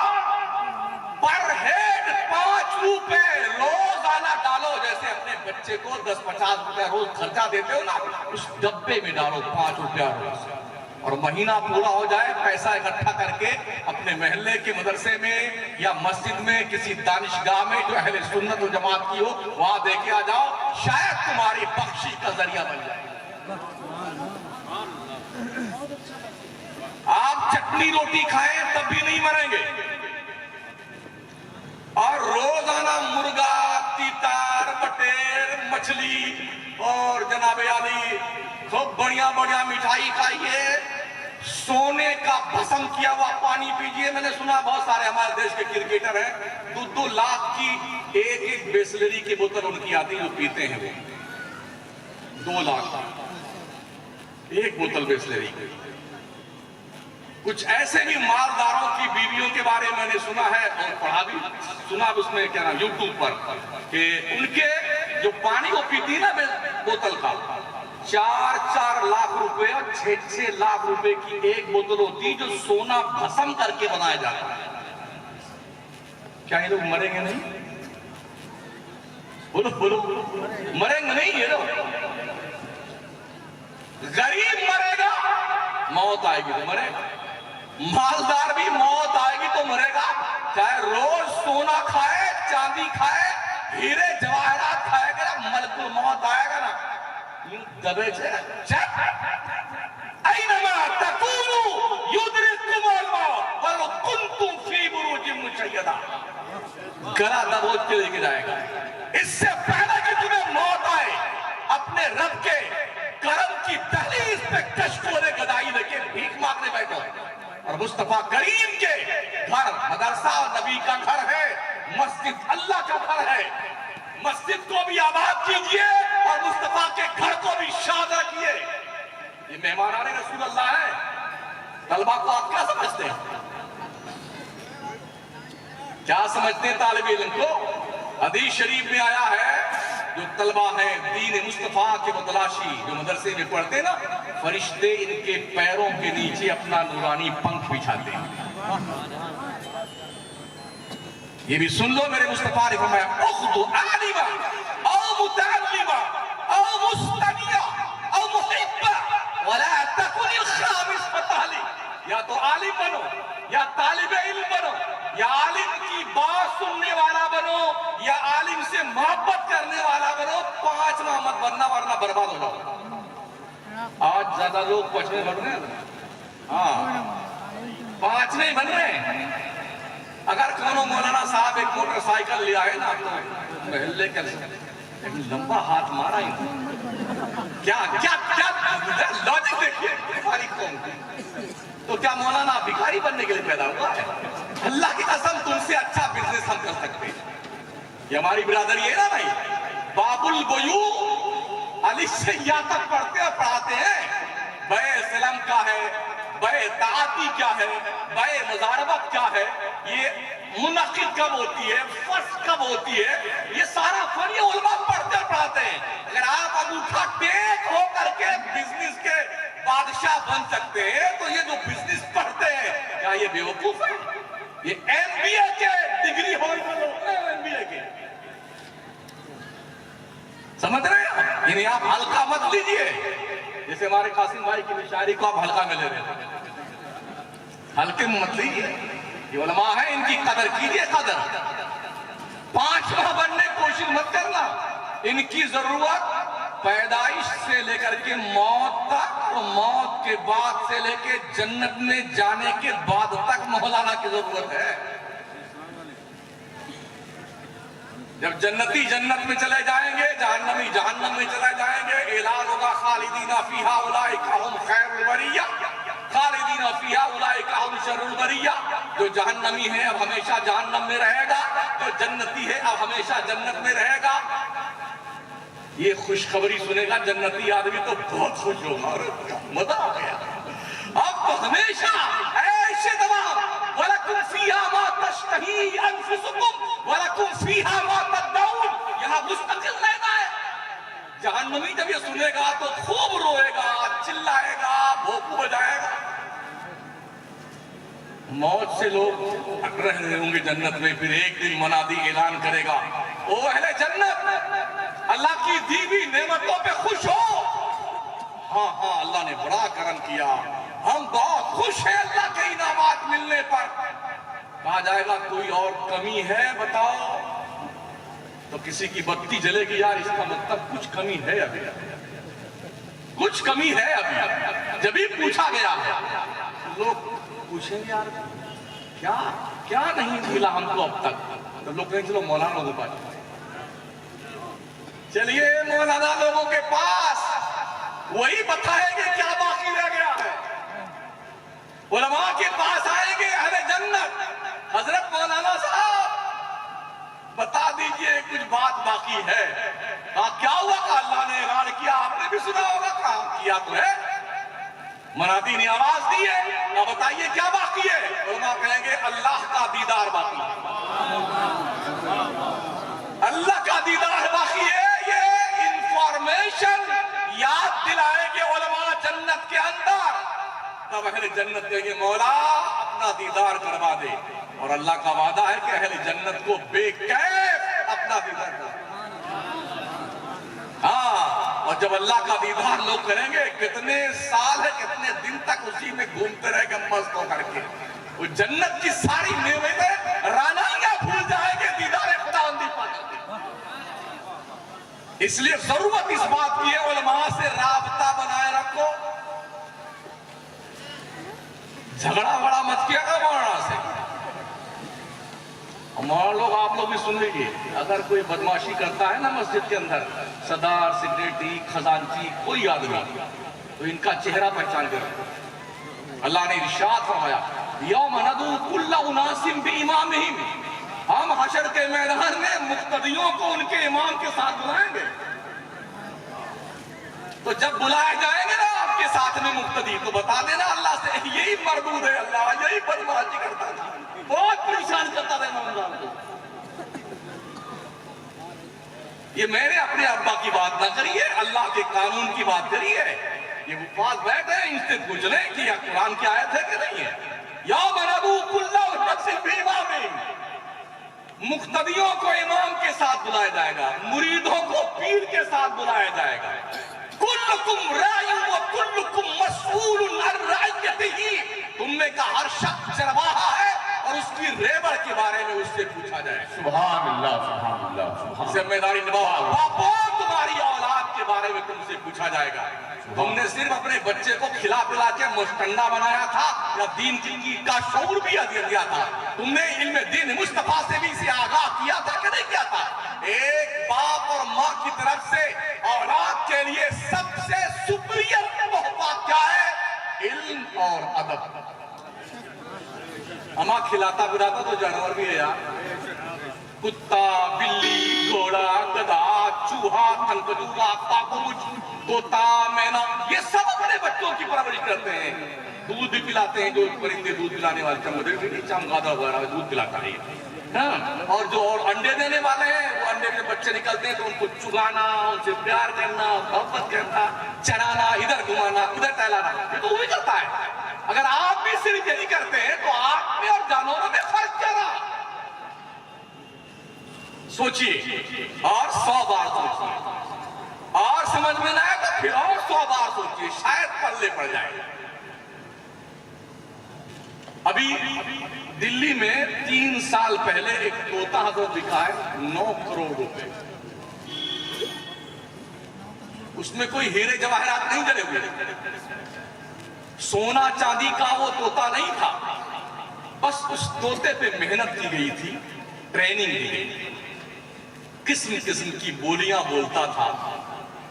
पर हेड 5 रुपए रोजाना डालो। जैसे अपने बच्चे को 10-50 रुपया रोज खर्चा देते हो ना, उस डब्बे में डालो 5 रुपया रोज, और महीना पूरा हो जाए पैसा इकट्ठा करके अपने मोहल्ले के मदरसे में या मस्जिद में किसी दानिशगाह में जो अहले सुन्नत व जमात की हो वहां देके आ जाओ, शायद तुम्हारी बख्शिश का जरिया बन जाए। आप चटनी रोटी खाएं तब भी नहीं मरेंगे, और रोजाना मुर्गा, तीतर, बटेर, मछली और जनाबे आली खूब बढ़िया मिठाई खाइए, सोने का भस्म किया हुआ पानी पीजिए। मैंने सुना बहुत सारे हमारे देश के क्रिकेटर हैं, 2-2 लाख की एक बिसलेरी की बोतल उनकी आती है, जो पीते हैं वो 2 लाख एक बोतल बिसलेरी की। कुछ ऐसे भी मालदारों की बीवियों के बारे में मैंने सुना है और पढ़ा भी, सुना उसमें क्या नाम यूट्यूब पर, कि उनके जो पानी वो पीती ना बोतल का, 4-4 लाख रुपए और 6-6 लाख रुपए की एक बोतल होती है, जो सोना भस्म करके बनाया जाता है। क्या ये लोग मरेंगे नहीं? बोलो मरेंगे नहीं ये लोग? गरीब मरेगा, मौत आएगी तो मरेगा, मालदार भी मौत आएगी तो मरेगा। चाहे रोज सोना खाए, चांदी खाए, हीरे जवाहरात खाएगा, मलकुल मौत आएगा ना, दबे गला दबोच के लेके जाएगा। इससे पहले कि तुम्हें मौत आए, अपने रब के करम की दहलीज पे कश्तूरे गदाई लेके भीख मांगने बैठो। और मुस्तफा करीम के घर मदरसा नबी का घर है, मस्जिद अल्लाह का घर है। मस्जिद को भी आबाद कीजिए और मुस्तफा के घर को भी शाद रखिए। ये मेहमान आने रसूल अल्लाह है। तलबा को आप क्या समझते हैं? क्या समझते हैं तालिब इल्म को? हदीस शरीफ में आया है, जो तलबा है दीन मुस्तफा के मुतलाशी जो मदरसे में पढ़ते ना, फरिश्ते इनके पैरों के नीचे अपना नूरानी पंख बिछाते हैं। ये भी सुन लो, मेरे मुस्तफा ने फरमाया, उख्दु आलिमा औ मुतअल्लिमा औ मुस्तनिया औ मुहिब्बा वला तकुनिल खामिस फताली। या तो आलिम बनो, या तालिबे इल्म बनो, या आलिम की बात सुनने वाला बनो, या आलिम से मोहब्बत करने वाला बनो। 5वां मत बनना, वरना बर्बाद हो जाओ। आज ज्यादा लोग 5वें बन रहे हैं। हाँ, 5वें बन रहे हैं। अगर कोनो मौलाना साहब एक मोटरसाइकिल ले आए ना, तो महल्ले कर लंबा हाथ मारा ही क्या क्या क्या लॉजिक देखिए हमारी कौम की। तो क्या मौलाना भिखारी बनने के लिए पैदा हुआ है? अल्लाह की कसम, तुमसे अच्छा बिजनेस हम कर सकते हैं। ये हमारी बिरादरी है ना भाई। बाबुल बुयू अली सैया तक पढ़ते और पढ़ाते हैं। बे सलम क्या है, बे ताती क्या है, बे मुजारबत क्या है, ये मुनक़िद कब होती है, फर्श कब होती है, ये सारा फन ये उलमा पढ़ते और पढ़ाते हैं। अगर आप अंगूठा टेक हो करके बिजनेस के बादशाह बन सकते हैं, तो ये जो बिजनेस पढ़ते हैं, क्या ये बेवकूफ है? ये MBA के डिग्री होल्डर लोग हैं, MBA के, समझ रहे हैं? यानी आप हल्का मत लीजिए। जैसे हमारे कासिम भाई की शायरी को आप हल्का में ले रहे हैं, हल्के में मत लीजिए। ये उलमा है, इनकी कदर कीजिए। कदर 5वां बनने की कोशिश मत करना। इनकी जरूरत पैदाइश से लेकर के मौत तक और मौत के बाद से लेकर जन्नत में जाने के बाद तक मौलाना की जरूरत है। जब जन्नती जन्नत में चले जाएंगे, जहन्नमी जहन्नम में चले जाएंगे, ऐलान होगा खालिदीना फीहा उलाइका हुम खैरुल बरिया, खालिदीना फीहा उलाइका हुम शर्रुल बरिया। जो जहन्नमी है अब हमेशा जहन्नम में रहेगा, जो जन्नती है अब हमेशा जन्नत में रहेगा। ये खुशखबरी सुनेगा जन्नती आदमी तो बहुत खुश होगा, मजा आ गया। अब तो हमेशा ऐसे तमाम वलकुम फीहा मा तश्तही अनफुसुकुम वलकुम फीहा मा तदऊन, यहां मुस्तकिल रहना है। जहन्नमी जब ये सुनेगा तो खूब रोएगा, चिल्लाएगा, भोंपू बजाएगा। मौत से लोग हट रहे होंगे जन्नत में, फिर एक दिन मनादी ऐलान करेगा, ओ अहले जन्नत, अल्लाह की दी हुई नेमतों पे खुश हो। हाँ हाँ, अल्लाह ने बड़ा करम किया, हम बहुत खुश हैं अल्लाह के इनामात मिलने पर। कहा जाएगा कोई और कमी है बताओ, तो किसी की बत्ती जलेगी, यार इसका मतलब कुछ कमी है, अभी कुछ कमी है अभी। जब भी पूछा गया लोग पूछेंगे यार क्या क्या नहीं मिला हमको अब तक, तो लोग कहेंगे चलो मौलाना लोगों के पास चलिए, मौलाना लोगों के पास वही बताएंगे क्या बाकी रह गया है। उलमा के पास आएंगे अहले जन्नत, हजरत मौलाना साहब बता दीजिए कुछ बात बाकी है। क्या हुआ? अल्लाह ने ऐलान किया, आपने भी सुना होगा, काम किया तो है, मनादी ने आवाज दी है, अब बताइए क्या बाकी है। उलमा कहेंगे अल्लाह का दीदार बाकी है, अल्लाह का दीदार बाकी है। ये इंफॉर्मेशन याद दिलाएंगे उलमा जन्नत के अंदर, तब अहले जन्नत कहेंगे मौला अपना दीदार करवा दे। और अल्लाह का वादा है कि अहले जन्नत को बेकैफ अपना दीदार करवा। हाँ, और जब अल्लाह का दीदार लोग करेंगे, कितने साल है, कितने दिन तक उसी में घूमते रहेंगे मस्त होकर के। वो जन्नत की सारी नेमतें रानाइयां भूल जाएंगे दीदार खुदावंदी पाकर। इसलिए जरूरत इस बात की है उलमा से राबता बनाए रखो, झगड़ा बड़ा मत किया करो मौलाना से। मौलाना लोग, आप लोग भी सुन लीजिए, अगर कोई बदमाशी करता है ना मस्जिद के अंदर, सदार, सेक्रेटरी, खजांची, कोई आदमी, तो इनका चेहरा पहचान कर। अल्लाह ने इरशाद फरमाया, यौम नदू कुल्ला उनासिम बिइमामिहिम, हम हशर के मैदान में मुक्तदियों को उनके इमाम के साथ बुलाएंगे। तो जब बुलाए जाएंगे ना आपके साथ में मुक्तदी, तो बता देना अल्लाह से, यही मरदूद है, अल्लाह यही बदमाशी करता था, बहुत परेशान करता था इमाम को। ये मैंने अपने अब्बा की बात ना करी है, अल्लाह के कानून की बात करी है। ये वो पास बैठे हैं, इनसे पूछ लें कि यह कुरान की आयत है कि नहीं है। यौम नदू कुल्ला उनासिम बिइमामिहिम, मुक्तदियों को इमाम के साथ बुलाया जाएगा, मुरीदों को पीर के साथ बुलाया जाएगा। कुल्लुकुम राइन व कुल्लुकुम मसऊलुन अन रइयतिही, तुम में का हर शख्स चरवाहा है और उसकी रेबड़ के बारे में उससे पूछा जाए। सुभान अल्लाह, सुभान अल्लाह, सुभान। जिम्मेदारी निभाओ, बापो तुम्हारी औलाद के बारे में तुमसे पूछा जाएगा। तुमने सिर्फ अपने बच्चे को खिला पिला के मुस्तंडा बनाया था या दीन की का शऊर भी दिया था? तुमने इल्म दीन मुस्तफा से भी इसे आगाह किया था कि नहीं किया था? एक बाप और माँ की तरफ से औलाद के लिए सबसे सुपीरियर तोहफा क्या है? इल्म और अदब। अमा खिलाता पिलाता तो जानवर भी है यार, कुत्ता, बिल्ली, घोड़ा, गधा, चूहा, खरगोश, पापूज, तोता, मैना, ये सब अपने बच्चों की परवरिश करते हैं, दूध भी पिलाते हैं। जो परिंदे दूध पिलाने वाले चमगादड़ वगैरह दूध पिलाता है। हाँ, और जो और अंडे देने वाले हैं, वो अंडे में बच्चे निकलते हैं तो उनको चुगाना, उनसे प्यार करना, मोहब्बत करना, चराना, इधर घुमाना, उधर टहलाना, ये तो वो भी करता है। अगर आप भी सिर्फ यही करते हैं तो आप में और जानवरों में फर्क क्या रहा? सोचिए और 100 बार सोचिए, और समझ में ना आए तो फिर और 100 बार सोचिए, शायद पल्ले पड़ जाए। अभी दिल्ली में 3 साल पहले एक तोता हजरत बिका है 9 करोड़ रुपए। उसमें कोई हीरे जवाहरात नहीं जले हुए, सोना चांदी का वो तोता नहीं था, बस उस तोते पे मेहनत की गई थी, ट्रेनिंग दी गई, किस्म किस्म की बोलियां बोलता था।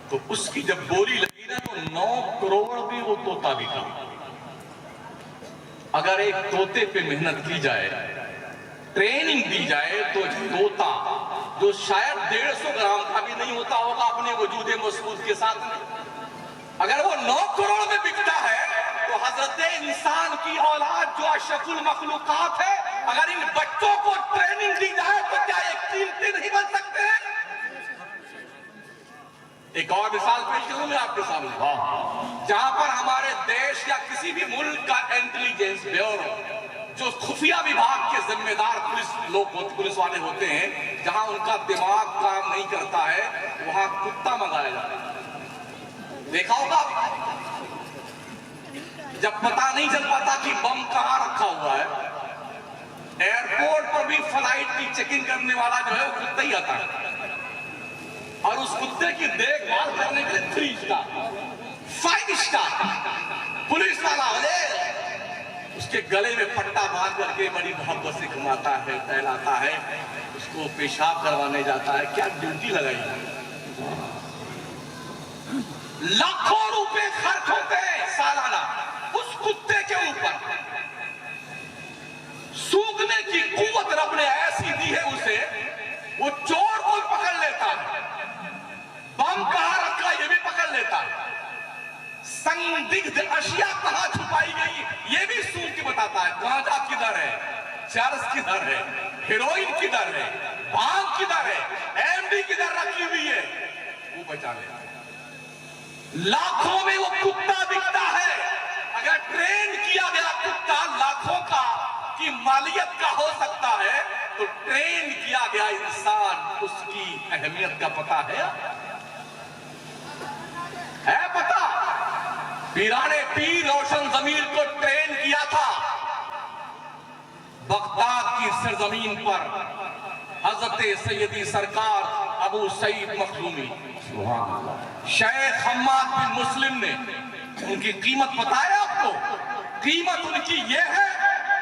तो उसकी जब बोली लगी ना तो 9 करोड़ भी वो तोता बिका। अगर एक तोते पे मेहनत की जाए, ट्रेनिंग दी जाए, तो तोता जो शायद 150 ग्राम का भी नहीं होता होगा अपने वजूदे मजबूत के साथ में, अगर वो 9 करोड़ में बिकता है तो हजरत इंसान की औलाद जो अशरफुल मखलूकात है, अगर इन बच्चों को ट्रेनिंग दी जाए तो क्या ये कीमती नहीं बन सकते हैं? एक और मिसाल पेश करूं मैं आपके सामने, जहां पर हमारे देश या किसी भी मुल्क का इंटेलिजेंस ब्यूरो, जो खुफिया विभाग के जिम्मेदार पुलिस वाले होते हैं, जहां उनका दिमाग काम नहीं करता है, वहां कुत्ता मंगाया जाता है। देखा होगा, जब पता नहीं चल पाता कि बम कहां रखा हुआ है, एयरपोर्ट पर भी फ्लाइट की चेकिंग करने वाला जो है वो कुत्ता ही आता है, और उस कुत्ते की देखभाल करने के लिए 3 स्टार 5 स्टार पुलिस वाला उसके गले में पट्टा बांध करके बड़ी मोहब्बत से घुमाता है, टहलाता है, उसको पेशाब करवाने जाता है। क्या ड्यूटी लगाई है? लाखों रुपए खर्च होते हैं सालाना उस कुत्ते के ऊपर। सूंघने की कुव्वत रब ने ऐसी दी है उसे, वो चोर को पकड़ लेता है, बम कहां रखा ये भी पकड़ लेता है, संदिग्ध अशिया कहां छुपाई गई ये भी सूंघ के बताता है। गांजा किधर है, चरस किधर है, हेरोइन किधर है, भांग किधर है, एमडी किधर रखी हुई है, वो बचा लेता है। लाखों में वो कुत्ता बिकता है। अगर ट्रेन किया गया कुत्ता लाखों का की मालियत का हो सकता है, तो ट्रेन किया गया इंसान, उसकी अहमियत का पता है पता? पीराने पीर रोशन जमीर को ट्रेन किया था बगदाद की सरजमीन पर हजरत सैयदी सरकार अबू सईद मखदूमी शेख हम्माद बिन मुस्लिम ने। उनकी कीमत पता है आपको? कीमत उनकी यह है,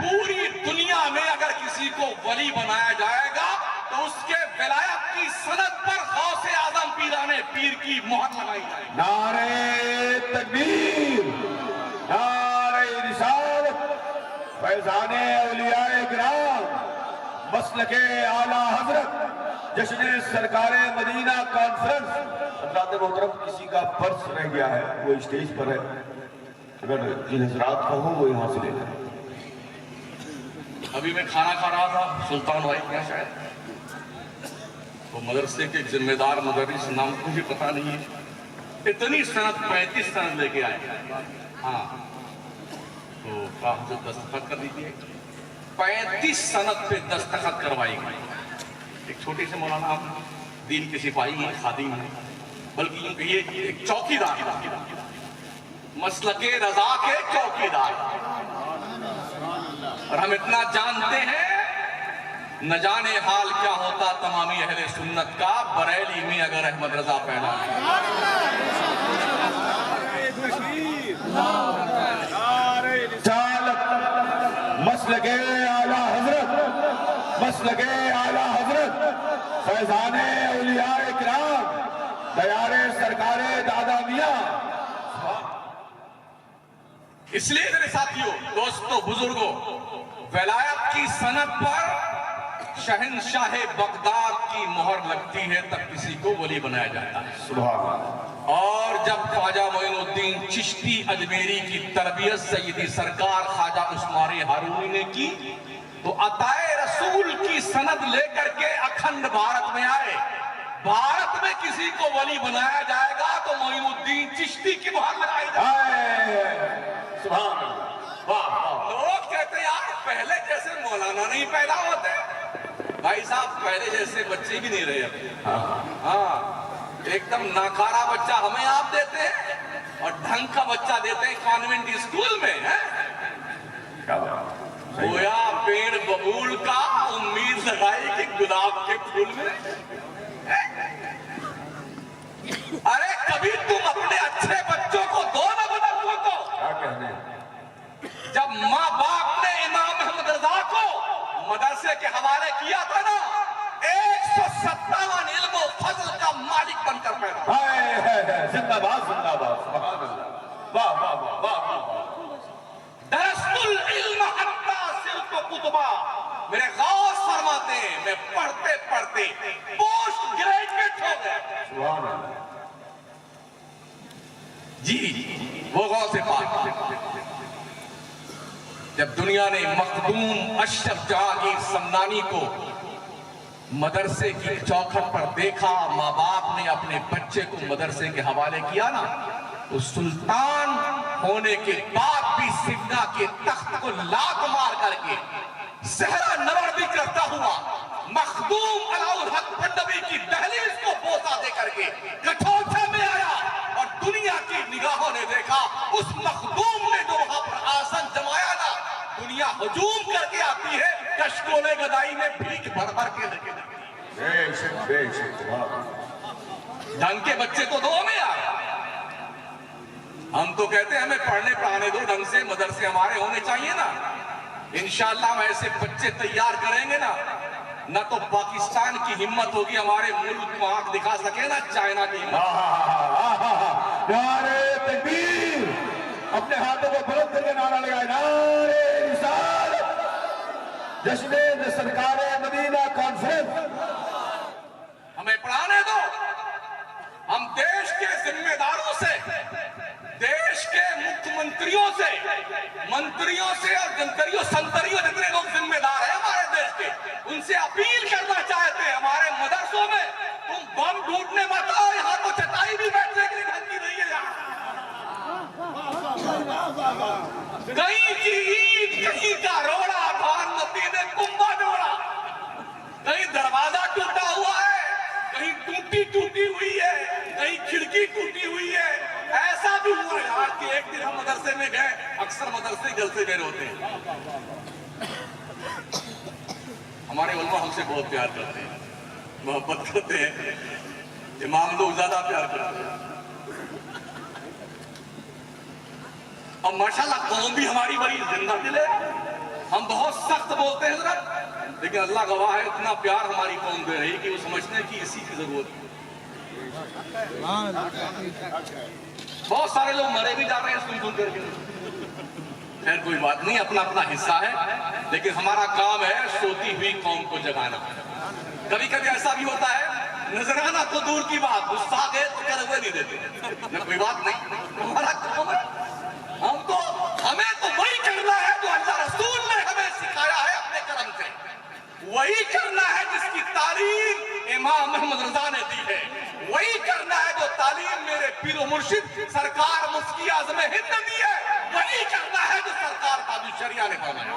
पूरी दुनिया में अगर किसी को वली बनाया जाएगा तो उसके विलायत की सनद पर गौसे आजम पीराने पीर की मोहर लगाई जाएगी। नारे तकबीर, नारे रिसालत, फैजाने औलियाए किराम, मसलके आला हजरत, जश्न सरकारे मदीना कॉन्फ्रेंस। हज़रात मोहतरम, किसी का पर्स रह गया है, वो स्टेज पर है, अगर जिन हजरात का हो वो यहाँ से ले जाए। अभी मैं खाना खा रहा था सुल्तान भाई क्या शायद, तो मदरसे के जिम्मेदार मुदर्रिस नाम को भी पता नहीं है, इतनी सनद 35 सनद लेके आए। हाँ, तो आप जो दस्तखत कर दीजिए, 35 सनद पे दस्तखत करवाई गई। एक छोटे से मौलाना दीन के सिपाही हैं, खादिम हैं, बल्कि ये एक चौकीदार, मसलके रजा के चौकीदार। और हम इतना जानते हैं, न जाने हाल क्या होता तमामी अहले सुन्नत का बरेली में अगर अहमद रजा पैदा है। मसलके आला हजरत, मसलके आला हजरत, फैजाने औलियाए किराम, दयारे सरकारे दादा मियां। इसलिए मेरे साथियों, दोस्तों, बुजुर्गों, विलायत की सनद पर शहंशाह बगदाद की मोहर लगती है तब किसी को वली बनाया जाता है। सुभान अल्लाह। और जब ख्वाजा मोइनुद्दीन चिश्ती अजमेरी की तरबियत सैयदी सरकार ख्वाजा उस्मानी हारूनी ने की, तो अताए रसूल की सनद लेकर के अखंड भारत में आए। भारत में किसी को वली बनाया जाएगा तो मोइनुद्दीन चिश्ती की मोहर लगाई जाए। सुभान अल्लाह। वाह। लोग कहते यार पहले जैसे मौलाना नहीं पैदा होते। भाई साहब, पहले जैसे बच्चे भी नहीं रहे। हाँ, एकदम नाकारा बच्चा हमें आप देते हैं और ढंग का बच्चा देते हैं कॉन्वेंट स्कूल में है। गोया पेड़ बबूल का उम्मीद लगाई कि गुलाब के फूल में। अरे कभी तुम बच्चों को दो ना मदरसों को। क्या कहने हैं? जब माँ बाप ने इमाम मोहम्मद रजा को मदरसे के हवाले किया था ना, 157 इल्म फजल का मालिक बनकर पैदा। जिंदाबाद जिंदाबाद, सुभान अल्लाह, वाह वाह वाह वाह वाह। दरअसल इल्म हत्ता सिर्फ कुतुबा, मेरे गौर फरमाते हैं, मैं पढ़ते पढ़ते पोस्ट ग्रेजुएट हो गया। सुभान अल्लाह जी, वो गौर से बात। जब दुनिया ने मखदूम अशरफ जहांगीर समनानी को मदरसे की चौखट पर देखा, माँ बाप ने अपने बच्चे को मदरसे के हवाले किया ना, तो सुल्तान होने के बाद भी सिन्ना के तख्त को लात मार करके सहरा नवर्दी करता हुआ मखदूम अलाउल हक पन्नवी की दहलीज को बोसा दे करके कठौता में आया, और दुनिया की निगाहों ने देखा उस मखदूम ने जो वहां पर आसन जमाया ना, दुनिया हुजूम करके आती है, कशकोले गदाई में भीख भर भर के लेके बेशक बेशक, वाह। ढंग के बच्चे तो दो में यार। हम तो कहते हैं हमें पढ़ने पढ़ाने दो ढंग से, मदरसे हमारे होने चाहिए ना। इंशाअल्लाह हम ऐसे बच्चे तैयार करेंगे ना, न तो पाकिस्तान की हिम्मत होगी हमारे मुल्क को आंख दिखा सके ना चाइना की हिम्मत। नारे तकबीर, अपने हाथों को बुलंद करके नारा लगाए, नारे रिसालत, जश्न सरकार मदीना कॉन्फ्रेंस। हमें पढ़ाने दो। हम देश के जिम्मेदारों से, देश के मुख्यमंत्रियों से, मंत्रियों से और जंतरियों संतरियों जितने लोग जिम्मेदार हैं हमारे देश के, उनसे अपील करना चाहते हैं, हमारे मदरसों में तुम बम ढूंढने मत आओ। यहाँ तो चटाई भी बैठने के लिए ढंग की नहीं है। कहीं की ईद, कहीं का रोड़ा, भानुमती ने कुंभा जोड़ा, कहीं दरवाजा टूटा हुआ है, कहीं टूटी टूटी हुई है, कहीं खिड़की टूटी हुई है। ऐसा भी हुआ यार कि एक दिन हम मदरसे में गए, अक्सर मदरसे जलसे गए होते हैं, हमारे उलमा हमसे बहुत प्यार करते हैं, मोहब्बत करते हैं, इमाम लोग ज्यादा प्यार करते हैं। अब माशाल्लाह कौम भी हमारी बड़ी जिंदा दिल है। हम बहुत सख्त बोलते हैं जरा, लेकिन अल्लाह गवाह है इतना प्यार हमारी कौम दे रही कि वो समझते हैं कि इसी की जरूरत है। बहुत सारे लोग मरे भी जा रहे हैं सुन सुन करके। खैर कोई बात नहीं, अपना अपना हिस्सा है, लेकिन हमारा काम है सोती हुई कौम को जगाना। कभी कभी ऐसा भी होता है, नजराना तो दूर की बात, गुस्सा गए तो कर हुए नहीं देते, कोई बात नहीं, हमारा काम है। हमें तो वही करना है जो अल्लाह रसूल ने हमें सिखाया है अपने कर्म से, वही करना है जिसकी तालीम इमाम मोहम्मद रजा ने दी है, वही करना है जो तालीम मेरे पीरो मुर्शिद सरकार मुफ्ती आज़म हिंद ने दी है, वही करना है जो सरकार काजी शरिया ने फरमाया।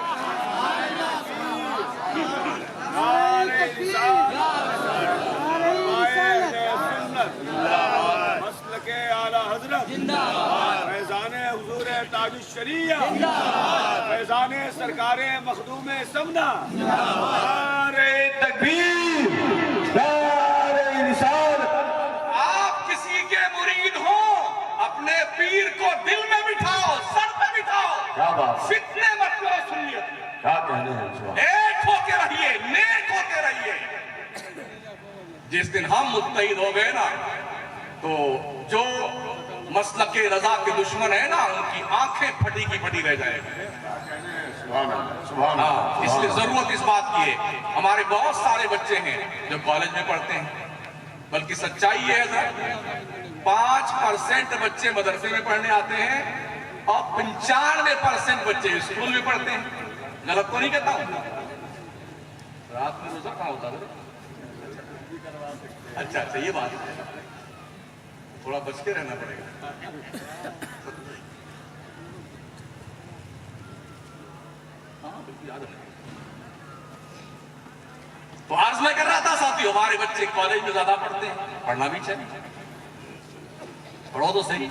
मसलके आला हज़रत जिंदाबाद, फैज़ाने हुज़ूर ताज शरिया जिंदाबाद, फैज़ाने सरकारे मखदूमे समना जिंदाबाद। नारे तकबीर, नारे रिसालत। आप किसी के मुरीद हो, अपने पीर को दिल में बिठाओ, सर पे बिठाओ, क्या बात, फितने मत करो सुन्नियत, क्या कहने हैं? एक होके रहिए, नेक होके रहिए। जिस दिन हम मुत्तहिद हो गए ना, तो जो मसलके रजा के दुश्मन है ना, उनकी आंखें फटी की फटी रह जाएगी। हाँ, इसलिए जरूरत इस बात की है। हमारे बहुत सारे बच्चे हैं जो कॉलेज में पढ़ते हैं, बल्कि सच्चाई ये है सर, 5% बच्चे मदरसे में पढ़ने आते हैं और 95% बच्चे स्कूल में पढ़ते हैं। गलत तो नहीं कहता हूं? रात में रोजा कहाँ होता है? अच्छा अच्छा, ये बात है, थोड़ा बच के रहना पड़ेगा। हाँ बिल्कुल याद है। तो आज मैं कर रहा था साथियों, हमारे बच्चे कॉलेज में ज्यादा पढ़ते हैं, पढ़ना भी चाहिए, पढ़ो तो सही,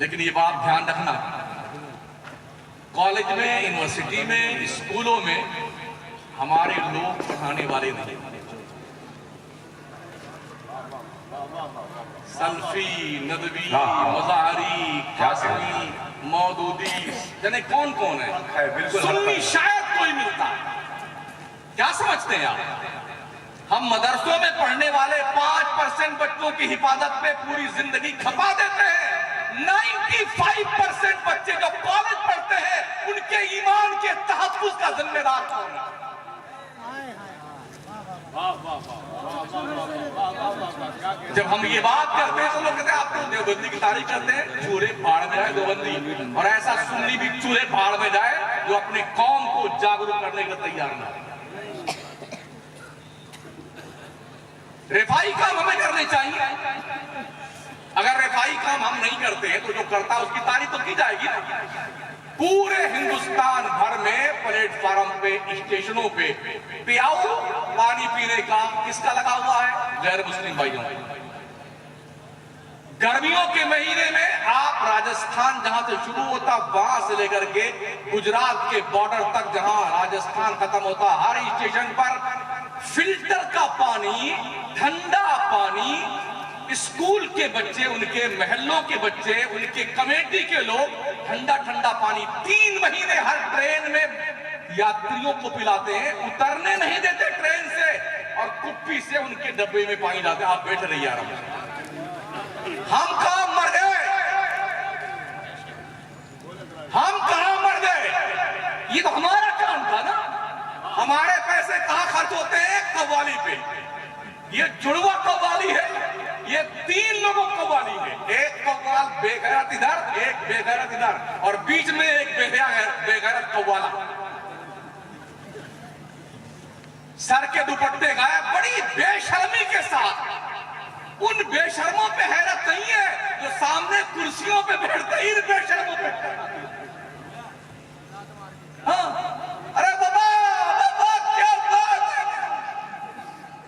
लेकिन ये बात ध्यान रखना, कॉलेज में, यूनिवर्सिटी में, स्कूलों में हमारे लोग पढ़ाने वाले नहीं, सल्फी, नदवी, मज़ाहरी, कासमी, मौदूदी, जाने कौन कौन है, सुन्नी शायद कोई मिलता है। क्या समझते हैं आप? हम मदरसों में पढ़ने वाले 5% बच्चों की हिफाजत पे पूरी जिंदगी खपा देते हैं। 95% बच्चे जो कॉलेज पढ़ते हैं उनके ईमान के तहफ्फुज़ का जिम्मेदार कौन है? जब हम ये बात करते हैं तो लोग कहते हैं आप तो देवबंदी की तारीफ करते हैं, चूल्हे फाड़ में जाए देवबंदी, और ऐसा सुन्नी भी चूल्हे फाड़ में जाए जो अपने कौम को जागरूक करने का तैयार ना। रिफाई काम हमें करने चाहिए। अगर रिफाई काम हम नहीं करते हैं तो जो करता है उसकी तारीफ तो की जाएगी ना। पूरे हिंदुस्तान भर में प्लेटफार्म पे, स्टेशनों पे पियाओ पानी पीने का किसका लगा हुआ है? गैर मुस्लिम भाइयों। गर्मियों के महीने में आप राजस्थान जहां से शुरू होता वहां से लेकर के गुजरात के बॉर्डर तक जहां राजस्थान खत्म होता, हर स्टेशन पर फिल्टर का पानी, ठंडा पानी, स्कूल के बच्चे, उनके महल्लों के बच्चे, उनके कमेटी के लोग ठंडा ठंडा पानी 3 महीने हर ट्रेन में यात्रियों को पिलाते हैं। उतरने नहीं देते ट्रेन से और कुप्पी से उनके डब्बे में पानी लाते। आप बैठ रहिए आराम से। हम कहां मर गए? हम कहां मर गए? ये तो हमारा काम था ना। हमारे पैसे कहां खर्च होते हैं? कव्वाली पे। ये जुड़वा कव्वाली है, ये 3 लोगों कव्वाली है। एक कव्वाल बेगैरत इधर, एक बेगैरत इधर, और बीच में एक बेगैरत कव्वाला। सर के दुपट्टे गायब, बड़ी बेशर्मी के साथ। उन बेशर्मों पे हैरत नहीं है जो सामने कुर्सियों पे बैठते ही बेशर्मों पे। हाँ, अरे बाबा बाबा क्या बात है?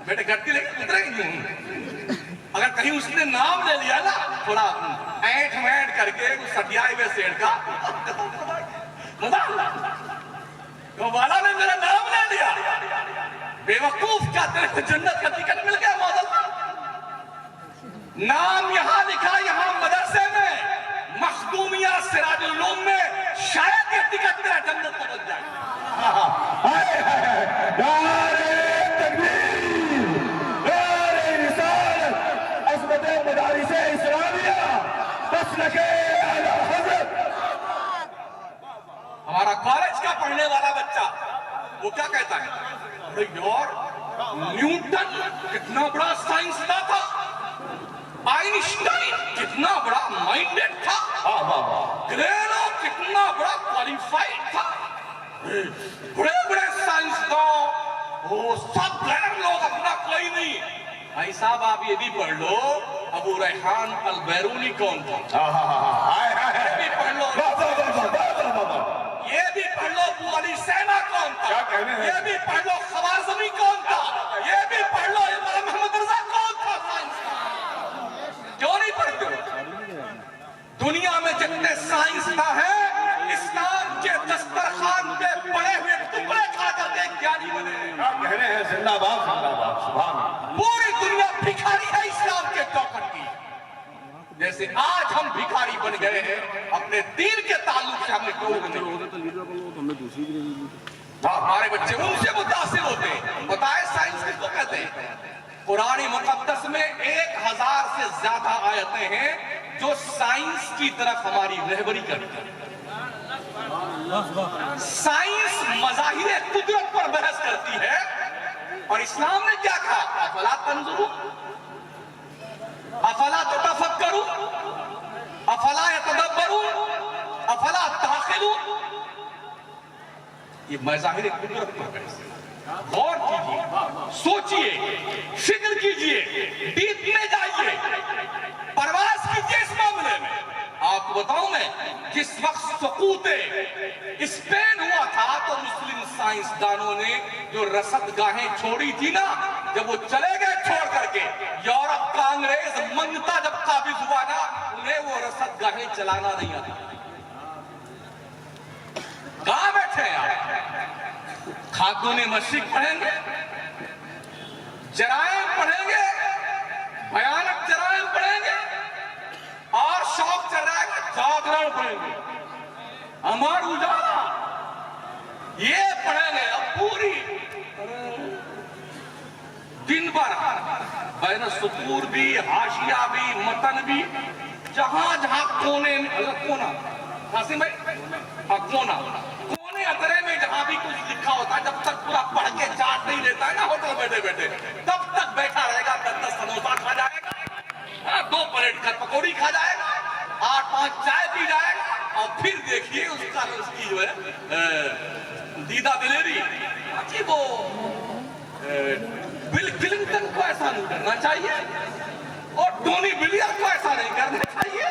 बेटे गट्टी लेके उतरेंगे। अगर कहीं उसने नाम ले लिया ना, थोड़ा ऐंठ वैंठ करके सटियाए हुए सेठ का, तो वाला ने मेरा नाम ले लिया, बेवकूफ, क्या तेरे को जन्नत का टिकट मिल गया? मॉडल नाम यहां लिखा, यहां मदरसे में, मखदूमिया सिराजुल उलूम में, शायद ये टिकट तेरा जन्नत का बन जाए। हमारा कॉलेज का पढ़ने वाला बच्चा वो क्या कहता है? अरे यार, न्यूटन कितना बड़ा साइंसदान था, आइंस्टाइन कितना बड़ा माइंडेड था, ग्रेनो कितना बड़ा क्वालिफाइड था, बड़े बड़े साइंसदान, वो सब गैर लोग, अपना कोई नहीं। भाई साहब आप ये भी पढ़ लो, अबू रेहान अल बैरूनी कौन था? ये भी पढ़ लो, ये भी पढ़ लो, अबू अली सैना कौन था? ये भी पढ़ लो, खवाज़मी कौन था? ये भी पढ़ लो, इमाम मोहम्मद रज़ा कौन था? क्यों नहीं पढ़ते हो? दुनिया में जितने साइंसदान हैं, इस्लाम के दस्तरखान पे पड़े हुए टुकड़े खा करके ज्ञानी बने हैं। जिंदाबाद जिंदाबाद, सुभान अल्लाह। पूरी दुनिया भिखारी है इस्लाम के चौखट की। जैसे आज हम भिखारी बन गए हैं अपने दीन के ताल्लुक से, हमने हमारे बच्चे उनसे मुतासिर होते हैं। बताए साइंस किसको कहते हैं? कुरानी मुकद्दस में 1000 से ज्यादा आयतें हैं जो साइंस की तरफ हमारी रहबरी करती हैं। साइंस मज़ाहिर कुदरत पर बहस करती है, और इस्लाम ने क्या कहा? अफला तंजुरू, अफला ततफक्करू, अफला यतदब्बरू, अफला ताक़िलू। ये मज़ाहिर कुदरत पर बहस है। गौर कीजिए, सोचिए, फिक्र कीजिए, डीप में जाइए, परवास कीजिए इस मामले में। आपको बताऊं मैं, जिस वक्त सकूते स्पेन हुआ था तो मुस्लिम साइंसदानों ने जो रसदगाहें छोड़ी थी ना, जब वो चले गए छोड़ करके, यूरोप का अंग्रेज मंगता जब काबिज हुआ ना, उन्हें वो रसदगाहें चलाना नहीं आता। कहां बैठे हैं आप? खातून मशरिक पढ़ेंगे, जराइम पढ़ेंगे, भयानक जराइम पढ़ेंगे, पढ़ेंगे, अमर उजाला ये पढ़ेंगे। अब पूरी दिन भर बैन सुकूर भी, हाशिया भी, मतन भी, जहां जहां कोने में, कोना कासिम भाई, हाँ कोने अतरे में जहां भी कुछ लिखा होता है, जब तक पूरा पढ़ के चाट नहीं देता है ना होटल बैठे बैठे, तब तक बैठा रहेगा। 10 समोसा खा जाएगा, 2 प्लेट का पकौड़ी खा जाएगा, 8-5 चाय पी जाएगा, और फिर देखिए उसकी जो है दीदा दिलेरी, वो बिल क्लिंटन को ऐसा नहीं करना चाहिए, और टोनी ब्लेयर को ऐसा नहीं करना चाहिए,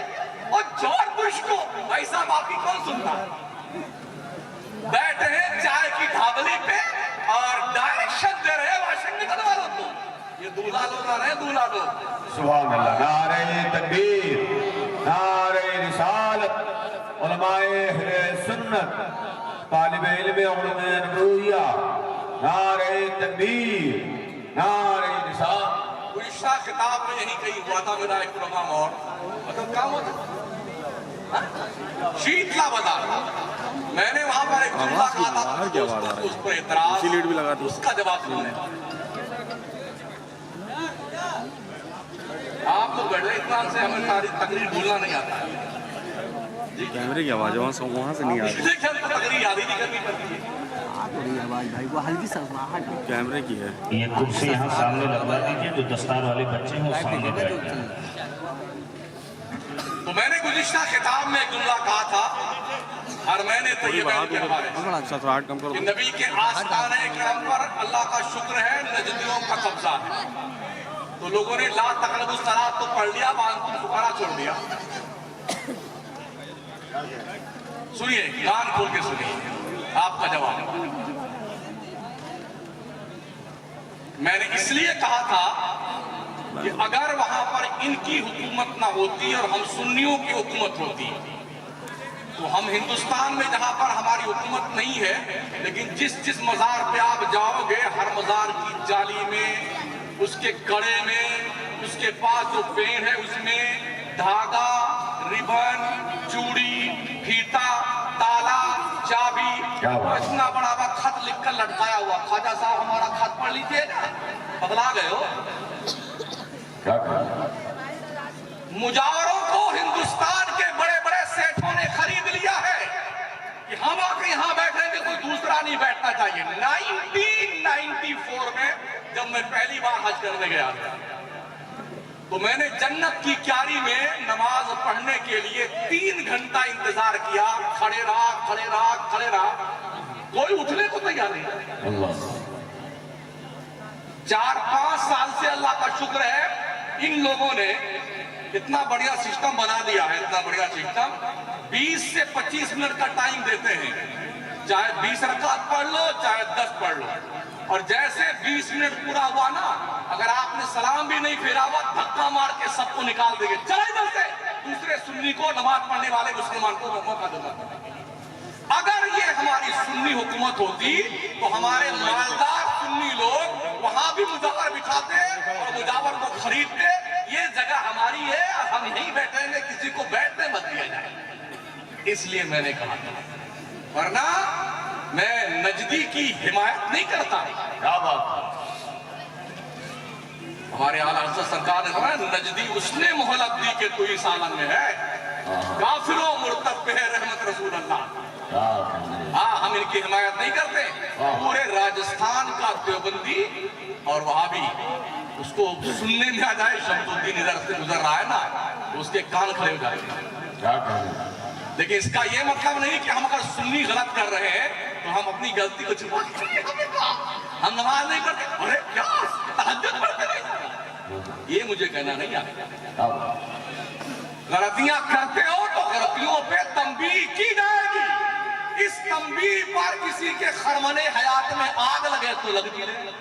और जॉर्ज बुश को ऐसा बाकी कौन सुनता है। बैठे हैं चाय की ढाबली पे और डायरेक्शन दे रहे हैं वाशिंगटन वालों को। ये दूल्हा लोग आ रहे हैं, दूल्हा लोग। सुभान अल्लाह। नारे तकबीर, नारे रिसालत, उलमाए अहले सुन्नत, तालिब इल्म उलमा नबूय्या, नारे तकबीर, नारे रिसालत। गुज़िश्ता खिताब में यही कहीं हुआ था मेरा एक प्रोग्राम, और मतलब काम होता शीतला बाजार, मैंने वहां पर एक जुमला कहा था, उस पर इतराज, भी लगा दी, उसका जवाब सुने। आप लोग बैठे इतना से हमें सारी तकरीर बोलना नहीं आता है। कैमरे की आवाज वहाँ से नहीं आ रही, तकरीर याद ही नहीं करनी पड़ती है। आवाज भाई वो हल्की सरसराहट है। कैमरे की है। ये कुर्सी यहाँ सामने लगवा दीजिए, जो दस्तार वाले बच्चे हैं वो सामने बैठ जाएं। तो मैंने गुज़िश्ता खिताब में एक जुमला कहा था, और मैंने तैयबैन के हवाले से कि नबी के आस्ताने करम पर अल्लाह का शुक्र है, नजदियों का कब्जा है। तो लोगों ने ला तक़रबुस सलात तो पढ़ लिया, वांतुम सुकारा छोड़ दिया। सुनिए, कान खोल के सुनिए आपका जवाब। मैंने इसलिए कहा था कि अगर वहां पर इनकी हुकूमत ना होती और हम सुन्नियों की हुकूमत होती, तो हम हिंदुस्तान में जहां पर हमारी हुकूमत नहीं है, लेकिन जिस मजार पे आप जाओगे, हर मजार की जाली में, उसके कड़े में, उसके पास जो पेन है उसमें धागा, रिबन, चूड़ी, फीता, ताला, चाबी, इतना बड़ा बड़ा खत लिखकर लटकाया हुआ। ख्वाजा साहब हमारा खत पढ़ लीजिए ना, बदला गए हो। मुजावरों को हिंदुस्तान के बड़े बड़े सेठों ने खरीद लिया है कि हम आके यहाँ बैठेंगे, कोई दूसरा नहीं बैठना चाहिए। 1994 में जब मैं पहली बार हज करने गया था, तो मैंने जन्नत की क्यारी में नमाज पढ़ने के लिए 3 घंटा इंतजार किया। खड़े रहा, कोई उठने को तैयार नहीं। 4-5 साल से अल्लाह का शुक्र है, इन लोगों ने इतना बढ़िया सिस्टम बना दिया है, इतना बढ़िया सिस्टम। 20 से 25 मिनट का टाइम देते हैं, चाहे 20 रकात पढ़ लो, चाहे 10 पढ़ लो। और जैसे 20 मिनट पूरा हुआ ना, अगर आपने सलाम भी नहीं फेरा हुआ, धक्का मार के सबको निकाल देंगे, चले इधर से। दूसरे सुन्नी को, नमाज पढ़ने वाले मुसलमान को मौका दूंगा। अगर ये हमारी सुन्नी हुकूमत होती तो हमारे मालदार सुन्नी लोग वहां भी मुजावर बिठाते और मुजावर को खरीदते। ये जगह हमारी है, हम यहीं बैठेंगे, किसी को बैठने मत दिया जाए। इसलिए मैंने कहा था, वरना मैं नजदी की हिमायत नहीं करता। क्या बात, हमारे आला हज़रत सरकार ने कहा, नजदी उसने मोहलत दी कि तू इस आलम में है, काफिरों मुर्तद पे है रहमत रसूल अल्लाह। हाँ, हम इनकी हिमायत नहीं करते। पूरे राजस्थान का देवबंदी और वहां भी उसको सुनने में आ जाए, शमसुद्दीन इधर से गुजर रहा है ना, तो उसके कान खड़े हो जाएंगे। लेकिन इसका ये मतलब नहीं कि हम अगर सुन्नी गलत कर रहे हैं तो हम अपनी गलती को छुपा, हम नमाज नहीं करते, अरे क्या तहज्जुद पढ़ते नहीं, ये मुझे कहना नहीं आता। गलतियां करते हो तो गलतियों पे तंबीह की जाएगी। इस तंबीह पर किसी के खरमने हयात में आग लगे तो लगती रहे,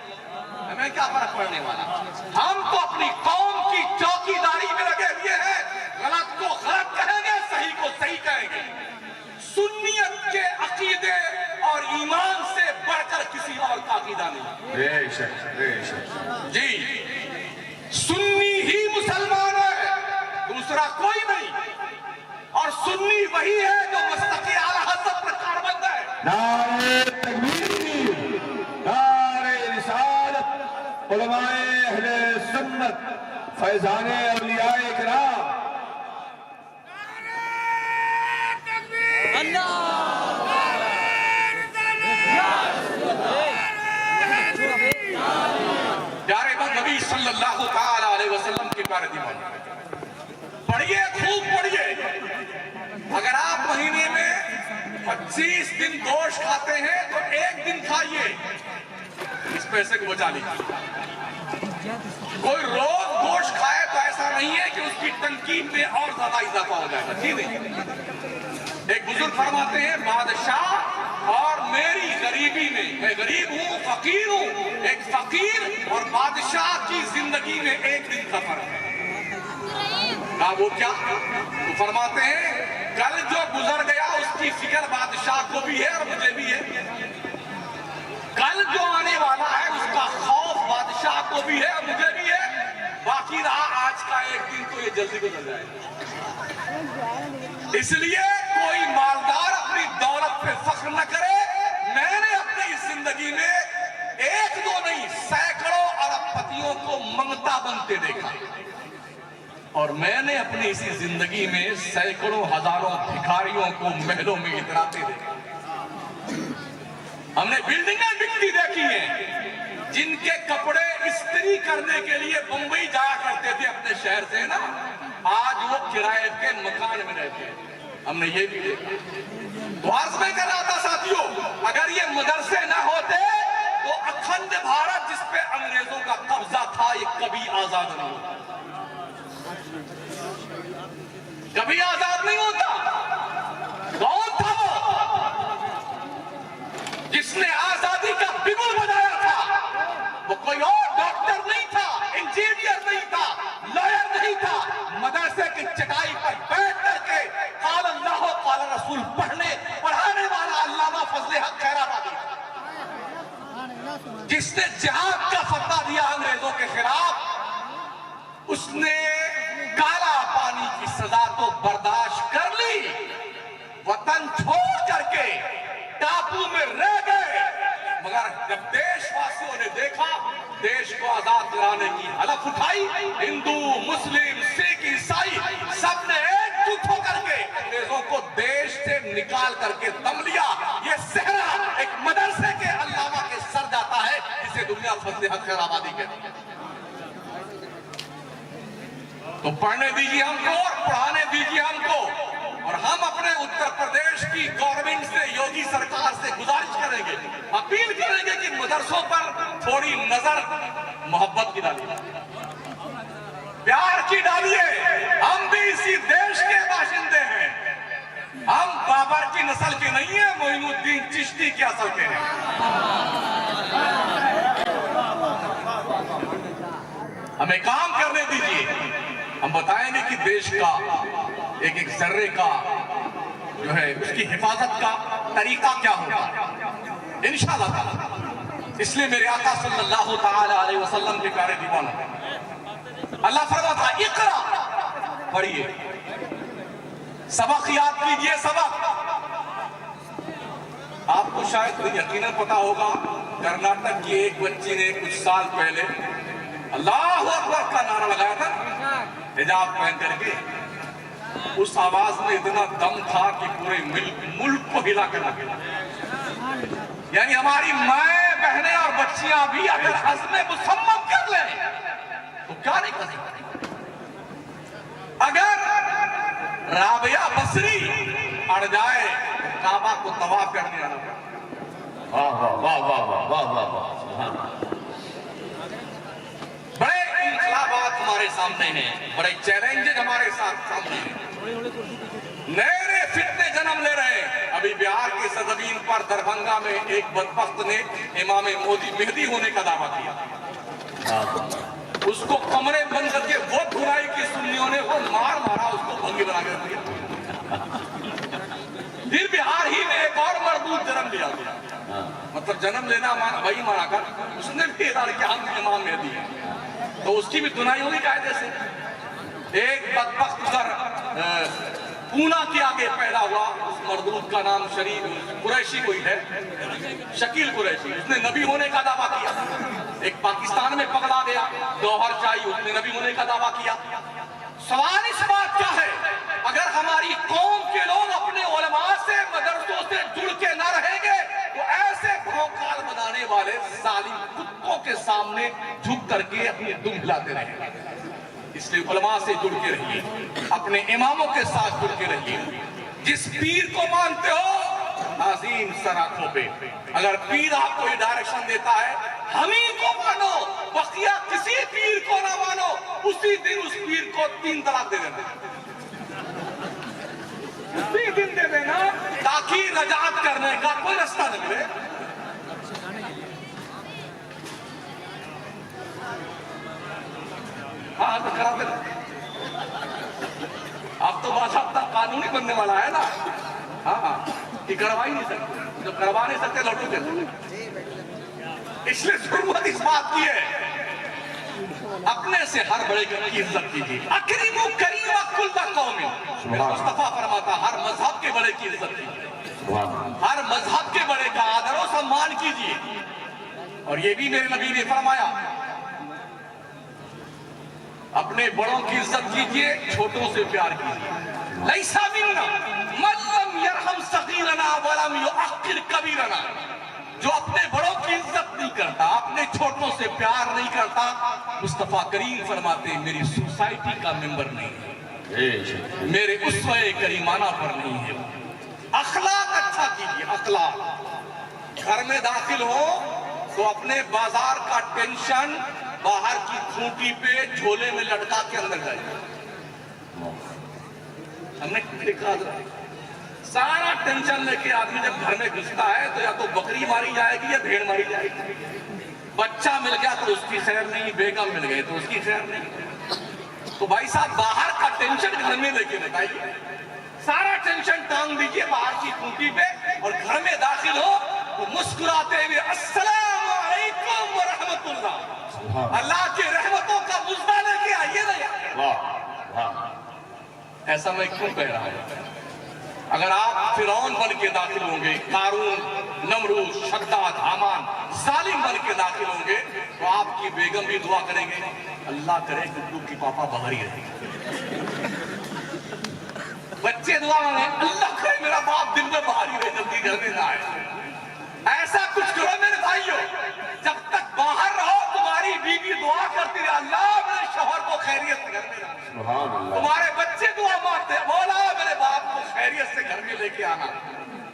हमें क्या फर्क पड़ने वाला। हम तो अपनी कौम की चौकीदारी में लगे हुए हैं। गलत को गलत कहेंगे, सही को सही कहेंगे। सुन्नियत के अकीदे और ईमान से बढ़कर किसी और का अकीदा नहीं। बेशक जी, सुन्नी ही मुसलमान है, दूसरा कोई नहीं। और सुन्नी वही है जो मस्तकी आला हज़रत पर कारबंद है। नारे तकबीर, नारे रिसालत, उलमाए अहले सुन्नत, फैजाने औलियाए किराम। प्यारे नबी सल्लल्लाहु ताला अलैहि वसल्लम के प्यारे दीवान पढ़िए, खूब पढ़िए। अगर आप महीने में 25 दिन गोश्त खाते हैं तो एक दिन खाइए, इस पैसे को बचा लीजिए। कोई रोज गोश्त खाए तो ऐसा नहीं है कि उसकी टंकी में और ज्यादा इजाफा हो जाएगा, जी नहीं। एक बुजुर्ग फरमाते हैं, बादशाह और मेरी गरीबी में, मैं गरीब हूँ, फकीर हूँ, एक फकीर और बादशाह की जिंदगी में एक दिन का फर्क है। कहा वो क्या? तो फरमाते हैं, कल जो गुजर गया उसकी फिक्र बादशाह को भी है और मुझे भी है। कल जो आने वाला है उसका खौफ बादशाह को भी है और मुझे भी है। बाकी रहा आज का एक दिन, तो ये जल्दी गुजर जाएगा। इसलिए कोई मालदार अपनी दौलत पे फख्र न करे। मैंने अपनी जिंदगी में एक दो नहीं, सैकड़ों अरबपतियों को मंगता बनते देखा, और मैंने अपनी इसी जिंदगी में सैकड़ों हजारों भिखारियों को महलों में इतराते देखा। हमने बिल्डिंगें बिकती देखी हैं, जिनके कपड़े इस्त्री करने के लिए मुंबई जाया करते थे अपने शहर से ना, आज वो किराए के मकान में रहते हैं। हमने ये भी देखा। तो अर्ज में कर रहा था साथियों, अगर ये मदरसे ना होते तो अखंड भारत जिस पे अंग्रेजों का कब्जा था ये कभी आजाद नहीं होता, कभी आजाद नहीं होता। कौन था वो जिसने आजादी का बिगुल बजाया था? वो कोई और डॉक्टर नहीं था, इंजीनियर नहीं था, लॉयर नहीं था। मदरसे की चटाई पर बैठ करके काल अल्लाह काल रसूल पढ़ाने वाला अल्लामा फजले हक खैराबादी, जिसने जिहाद का फतवा दिया अंग्रेजों के खिलाफ, उसने काला पानी की सजा तो बर्दाश्त कर ली, वतन छोड़ करके टापू में रह गए। मगर जब देशवासियों ने देखा, देश को आजाद कराने की हलफ उठाई, हिंदू, मुस्लिम, सिख, ईसाई सबने एकजुट होकर के अंग्रेजों को देश से निकाल करके दम लिया। ये सहरा एक मदरसे के अल्लामा के सर जाता है, जिसे दुनिया फजले हक खैराबादी कहती है। तो पढ़ने दीजिए हमको और पढ़ाने दीजिए हमको, और हम अपने उत्तर प्रदेश की गवर्नमेंट से, योगी सरकार से गुजारिश करेंगे, अपील करेंगे कि मदरसों पर थोड़ी नजर मोहब्बत की डालिए, प्यार की डालिए। हम भी इसी देश के बाशिंदे हैं, हम बाबर की नस्ल के नहीं है, मोइनुद्दीन चिश्ती की असल के हैं। हमें काम करने दीजिए, हम बताएंगे कि देश का एक एक जर्रे का जो है उसकी हिफाजत का तरीका क्या होगा इंशाअल्लाह ताला। इसलिए मेरे आका सल्लल्लाहु ताला अलैहि वसल्लम के प्यारे दीवाना, अल्लाह फरमाता इक़रा, पढ़िए, सबक याद कीजिए। सबक आपको शायद यकीनन पता होगा, कर्नाटक की एक बच्ची ने कुछ साल पहले अल्लाहु अकबर का नारा लगाया था हिजाब पहन करके। उस आवाज में इतना दम था कि पूरे मुल्क को हिला कर रखा। यानी हमारी माएं, बहनें और बच्चियां भी अगर हज़्म मुसम्मम कर लें तो क्या नहीं कर सकती। अगर राबिया बसरी अड़ जाए काबा को तवाफ करने आना। वाह वाह वाह वाह वाह वाह वाह वाह। बड़े इंकलाबात हमारे सामने हैं, बड़े चैलेंजेस हमारे साथ सामने हैं, नए नए फितने जन्म ले रहे हैं। अभी बिहार की सरजमीन पर दरभंगा में एक बदबख्त ने इमाम मोदी मेहदी होने का दावा किया। उसको कमरे बंद करके वो धुनाई की सुन्नियों ने वो मारा, उसको भंगी बना कर दिया। फिर बिहार ही में एक और मरदूद जन्म लिया गया, मतलब जन्म लेना वही माना कर, उसने भी ऐलान किया हम इमाम मेहदी है, तो उसकी भी धुनाई होगी कायदे से। एक बदबख्त उधर पूना के आगे पैदा हुआ, उस मरदूद का नाम कुरैशी कोई है, शकील कुरैशी। उसने नबी होने का दावा किया। एक पाकिस्तान में पकड़ा गया, गौहर चाहिए, उसने नबी होने का दावा किया। सवाल इस बात का है, अगर हमारी कौम के लोग अपने उलमा से, मदरसों से जुड़ के न रहेंगे तो ऐसे भौकाल बनाने वाले जालिम कुत्तों के सामने झुक करके अपनी दुम हिलाते रहेंगे। इसलिए उलमा से जुड़ के रहिए, अपने इमामों के साथ जुड़ के रहिए। जिस पीर को मानते हो नाज़ीम सराखों पे, अगर पीर आपको ये डायरेक्शन देता है हम ही को मानो, बकिया किसी पीर को ना मानो, उसी दिन उस पीर को 3 तलाक दे देना, उसी दिन दे देना, ताकि रजात करने का कोई रास्ता न मिले। हाँ तो करा देना। अब तो बाकायदा कानूनी बनने वाला है ना। हाँ ये करवा ही नहीं सकते, जो करवा नहीं सकते लौटू देते। इसलिए जरूरत इस बात की है, अपने से हर बड़े की इज्जत कीजिए। अकरीमु करीम कुल्ला कौमी, मुस्तफा फरमाता हर मजहब के बड़े की इज्जत कीजिए, हर मजहब के बड़े का आदर और सम्मान कीजिए। और ये भी मेरे नबी ने फरमाया, अपने बड़ों की इज्जत कीजिए, छोटों से प्यार कीजिए। लैसा मिन्ना मन लम यरहम सगीरना वलम युअक्किर कबीरना, जो अपने बड़ों की इज्जत नहीं करता, अपने छोटों से प्यार नहीं करता, मुस्तफा करीम फरमाते मेरी सोसाइटी का मेंबर नहीं है, मेरे उसवे करीमाना पर नहीं है। अखलाक अच्छा कीजिए, अखलाक। घर में दाखिल हो तो अपने बाजार का टेंशन बाहर की खूंटी पे झोले में लटका के अंदर जाए। हमने देखा सारा टेंशन लेके आदमी जब घर में घुसता है तो या तो बकरी मारी जाएगी या भेड़ मारी जाएगी। बच्चा मिल गया तो उसकी खैर नहीं, बेगम मिल गई तो उसकी खैर नहीं। तो भाई साहब बाहर का टेंशन घर में लेके बताइए, सारा टेंशन टांग दीजिए बाहर की खूंटी पे और घर में दाखिल हो तो मुस्कुराते हुए अस्सलाम वालेकुम व रहमतुल्लाह, अल्लाह की रहमतों का मुजदा लेके आइए ना। ऐसा मैं क्यों कह रहा हूं? अगर आप फिरौन बन के दाखिल होंगे, कारून, नमरूद, शद्दाद, हामान, जालिम बन के दाखिल होंगे तो आपकी बेगम भी दुआ करेंगे, अल्लाह करे गुड्डू की पापा बाहर ही रहे। बच्चे दुआ मांगे, अल्लाह करे मेरा बाप दिन में बाहर ही रहे, जल्दी घर में ना आए। ऐसा कुछ करो मेरे भाइयों, जब तक बाहर रहो तुम्हारी बीवी दुआ करती रहे, अल्लाह मेरे शौहर को खैरियत से घर में रखना। तुम्हारे बच्चे दुआ मांगते हैं, मौला मेरे बाप को खैरियत से घर में लेके आना।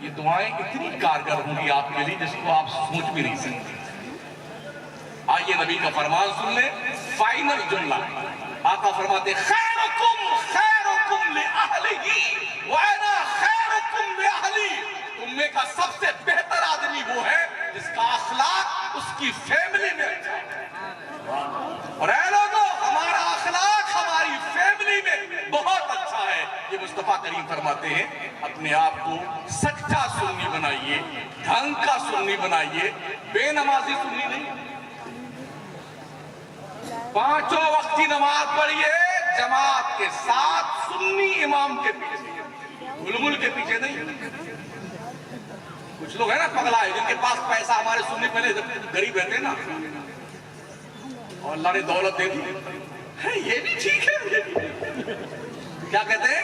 ये दुआएं इतनी कारगर होंगी आपके लिए जिसको आप सोच भी नहीं सकते। आइए नबी का फरमान सुन ले, फाइनल जुमला। आका फरमाते खैरुकुम li ahlihi व अना खैरुकुम li ahli, तुम में का सबसे बेहतर आदमी वो है जिसका अखलाक उसकी फैमिली में अच्छा है। और ऐ लोगों, हमारा अखलाक हमारी फैमिली में बहुत अच्छा है। ये मुस्तफा करीम फरमाते हैं, अपने आप को सच्चा सुन्नी बनाइए, ढंग का सुन्नी बनाइए, बेनमाजी सुन्नी नहीं। 5 वक्त की नमाज पढ़िए जमात के साथ, सुन्नी इमाम के पीछे, गुलगुल के पीछे नहीं। कुछ लोग है ना पगलाए, जिनके पास पैसा, हमारे सुन्नी पहले गरीब रहते ना और अल्लाह ने दौलत दे दी है, ये भी ठीक है, ये भी। क्या कहते हैं,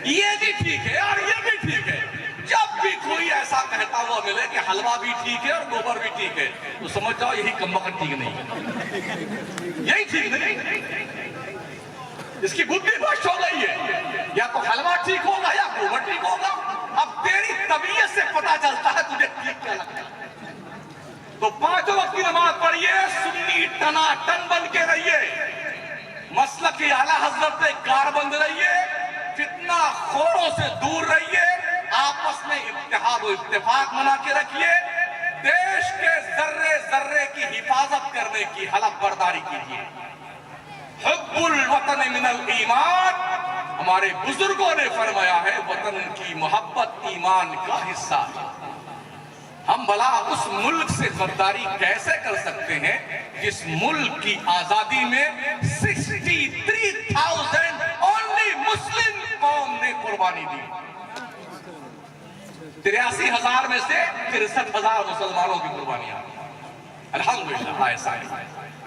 ये भी ठीक है और ये भी ठीक है। जब भी कोई ऐसा कहता हुआ मिले कि हलवा भी ठीक है और गोबर भी ठीक है, तो समझ जाओ यही कमबख्त ठीक नहीं है, यही ठीक नहीं। इसकी बुद्धि भ्रष्ट हो गई है, या तो हलवा ठीक होगा या गोबर ठीक होगा। अब तेरी तबीयत से पता चलता है तुझे ठीक क्या लगता है। तो 5 वक्त की नमाज पढ़िए, सुन्नी टनाटन बन के रहिए, मसलक के आला हजरत से कारबंद रहिए, फितना खोरों से दूर रहिए, आपस में इत्तेहाद और इत्तेफाक बना के रखिए, देश के जर्रे जर्रे की हिफाजत करने की हलफ बर्दारी कीजिए। हुब्बुल वतन मिनल ईमान, हमारे बुजुर्गों ने फरमाया है वतन की मोहब्बत ईमान का हिस्सा है। हम भला उस मुल्क से गद्दारी कैसे कर सकते हैं जिस मुल्क की आजादी में 63,000 ओनली मुस्लिम कौम ने कुर्बानी दी। 83,000 में से 63,000 मुसलमानों की कुर्बानियां। अल्हम्दुलिल्लाह ऐसा है।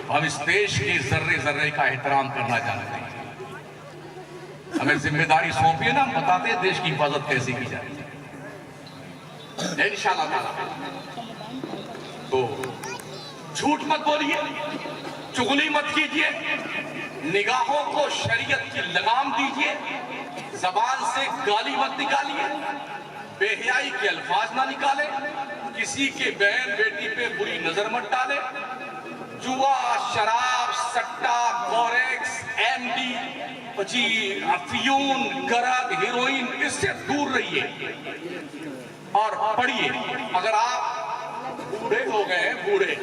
हम इस देश के जर्रे जर्रे का एहतराम करना जानते हैं। हमें जिम्मेदारी सौंपी है ना, हम बताते हैं देश की हिफाजत कैसे की जाए इंशाअल्लाह ताला। तो झूठ मत बोलिए, चुगली मत कीजिए, निगाहों को शरीयत की लगाम दीजिए, जबान से गाली मत निकालिए, बेहयाई के अल्फाज ना निकाले, किसी के बहन बेटी पे बुरी नजर मत डाले, जुआ, शराब, सट्टा, कोरेक्स, एमडी, अफीयून, गरग, हीरोइन, इससे दूर रहिए और पढ़िए। अगर आप बूढ़े हो गए, बूढ़े,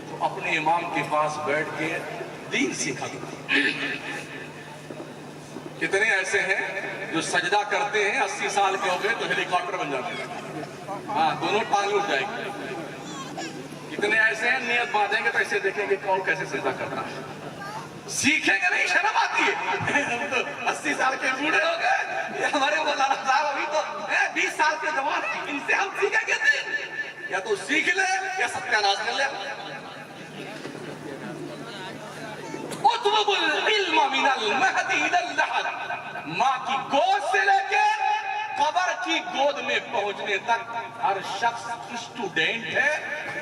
तो अपने इमाम के पास बैठ के दीन सीखा। कितने ऐसे हैं जो सजदा करते हैं, 80 साल के हो गए तो हेलीकॉप्टर बन जाते हैं। हाँ, दोनों टांग उठ जाएंगे। कितने ऐसे हैं नियत बांधेंगे तो ऐसे देखेंगे कौन कैसे सजदा करता है। सीखेंगे नहीं, शर्म आती है। हम तो 80 साल के बूढ़े हो गए, हमारे मौलाना साहब अभी तो 20 साल के जवान हैं, इनसे हम सीखेंगे नहीं। या तो सीख ले या सत्यानाश कर ले। माँ की गोद से लेके कब्र की गोद में पहुंचने तक हर शख्स स्टूडेंट है,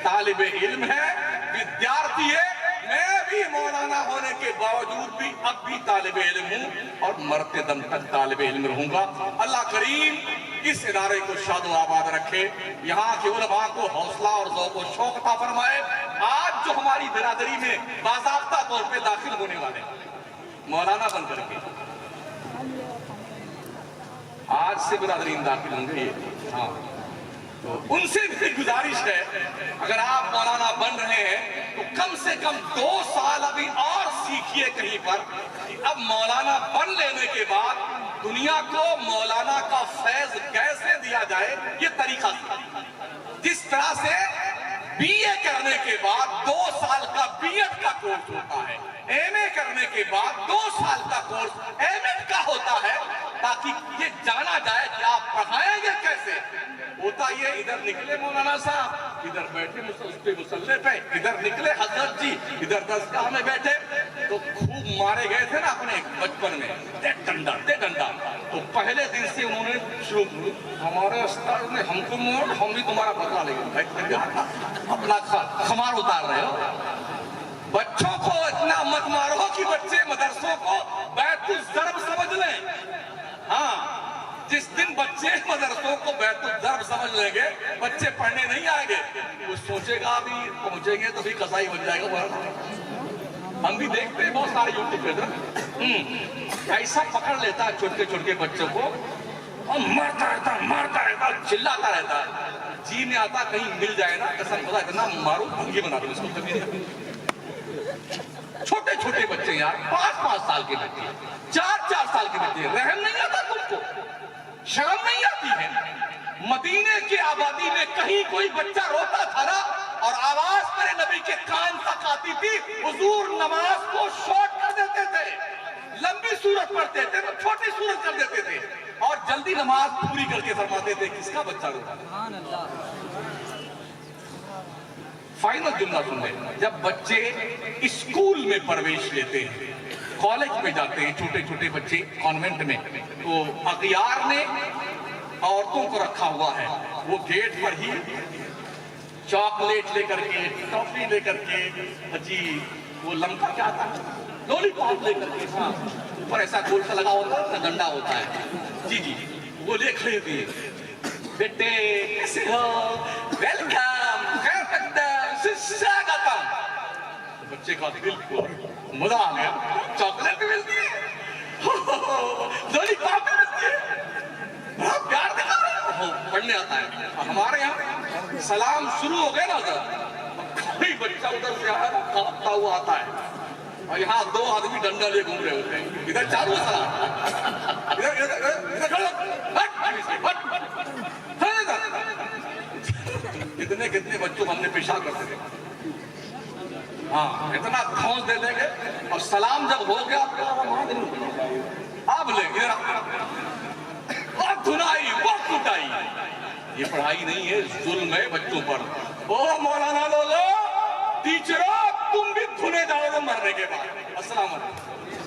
तालिब इल्म है, विद्यार्थी है। मैं भी मौलाना होने के बावजूद भी अब भी तालिब इल्म हूँ और मरते दम तक तालिब इल्म रहूंगा। अल्लाह करीम इस इदारे को शादो आबाद रखे, यहाँ के उलमा को हौसला और ज़ौक़ व शौक़ अता फरमाए। आज जो हमारी बिरादरी में बाज़ाब्ता तौर पे दाखिल होने वाले मौलाना बन करके आज से बिरादरी में दाखिल होंगे ये, हाँ, तो उनसे भी गुजारिश है, अगर आप मौलाना बन रहे हैं तो कम से कम 2 साल अभी और सीखिए कहीं पर कि अब मौलाना बन लेने के बाद दुनिया को मौलाना का फैज कैसे दिया जाए, ये तरीका। जिस तरह से बीए करने के बाद 2 साल का बीएड का कोर्स होता है, एमए करने के बाद 2 साल का कोर्स एमएड का होता है, ताकि ये जाना जाए कि आप पढ़ाएंगे कैसे। होता ये इधर निकले मौलाना साहब, इधर बैठे मुसल्ले पे, इधर निकले हजरत जी, इधर दरगाह में बैठे, तो खूब मारे गए थे ना अपने बचपन में, दे डंडा दे डंडा। तो पहले दिन से उन्होंने शुरू, हमारे उस्ताद ने हमको मोड़, हम भी तुम्हारा बदला लेंगे। अपना खमार उतार रहे हो। बच्चों को इतना मत मारो कि बच्चे मदरसों को बैतुल ज़र्ब समझ लें। हाँ, जिस दिन बच्चे मदरसों को बैतुल ज़र्ब समझ लेंगे, बच्चे पढ़ने नहीं आएंगे। वो सोचेगा अभी पहुंचेंगे तो भी कसाई बन जाएगा। हम भी देखते हैं बहुत सारे यूट्यूब पे ऐसा पकड़ लेता है छोटे छोटे बच्चों को और मारता रहता, चिल्लाता रहता है। जी में आता कहीं मिल जाए ना, कसम खुदा इतना मारो भंगी बना दो इसको। छोटे छोटे बच्चे यार, 5-5 साल के बच्चे, 4-4 साल के बच्चे, रहम नहीं आता तुमको, शर्म नहीं आती है। मदीने की आबादी में कहीं कोई बच्चा रोता था ना और आवाज मेरे नबी के कान तक आती थी, हुजूर नमाज को शॉर्ट कर देते थे, लंबी सूरत पढ़ते थे तो छोटी सूरत कर देते थे और जल्दी नमाज पूरी करके फरमाते थे। किसका बच्चा रोता? फाइनल जुमला सुन ले, जब बच्चे स्कूल में प्रवेश लेते हैं, कॉलेज में जाते हैं, छोटे छोटे बच्चे कॉन्वेंट में, तो अगियार ने औरतों को रखा हुआ है, वो गेट पर ही चॉकलेट लेकर के, टॉफी लेकर के, जी वो लमका क्या आता है, लॉलीपॉप लेकर के, हाँ ऊपर ऐसा गोल सा लगा होता है, डंडा होता है, जी वो ले खड़े थे। बेटे कैसे हो, वेलकम, स्वागतम। बच्चे का दिल को मजा आ गया, चॉकलेट भी मिलती है, लॉलीपॉप भी मिलती है, बड़ा प्यार दिखा रहे हो, पढ़ने आता है। हमारे यहाँ सलाम शुरू हो गया ना उधर, कोई बच्चा उधर से कांपता हुआ आता है और यहाँ 2 आदमी डंडा लिए घूम रहे होते हैं, इधर चालू सलाम, इधर इतने कितने बच्चों को हमने पेशाब करते थे, हाँ इतना धौंस दे देंगे और सलाम जब हो गया अब आप ले इधर और धुनाई वो कुटाई, ये पढ़ाई नहीं है, जुल्म है बच्चों पर। ओ मौलाना लोगों, टीचरों, तुम भी धुने जाओगे मरने के बाद। अस्सलाम वालेकुम।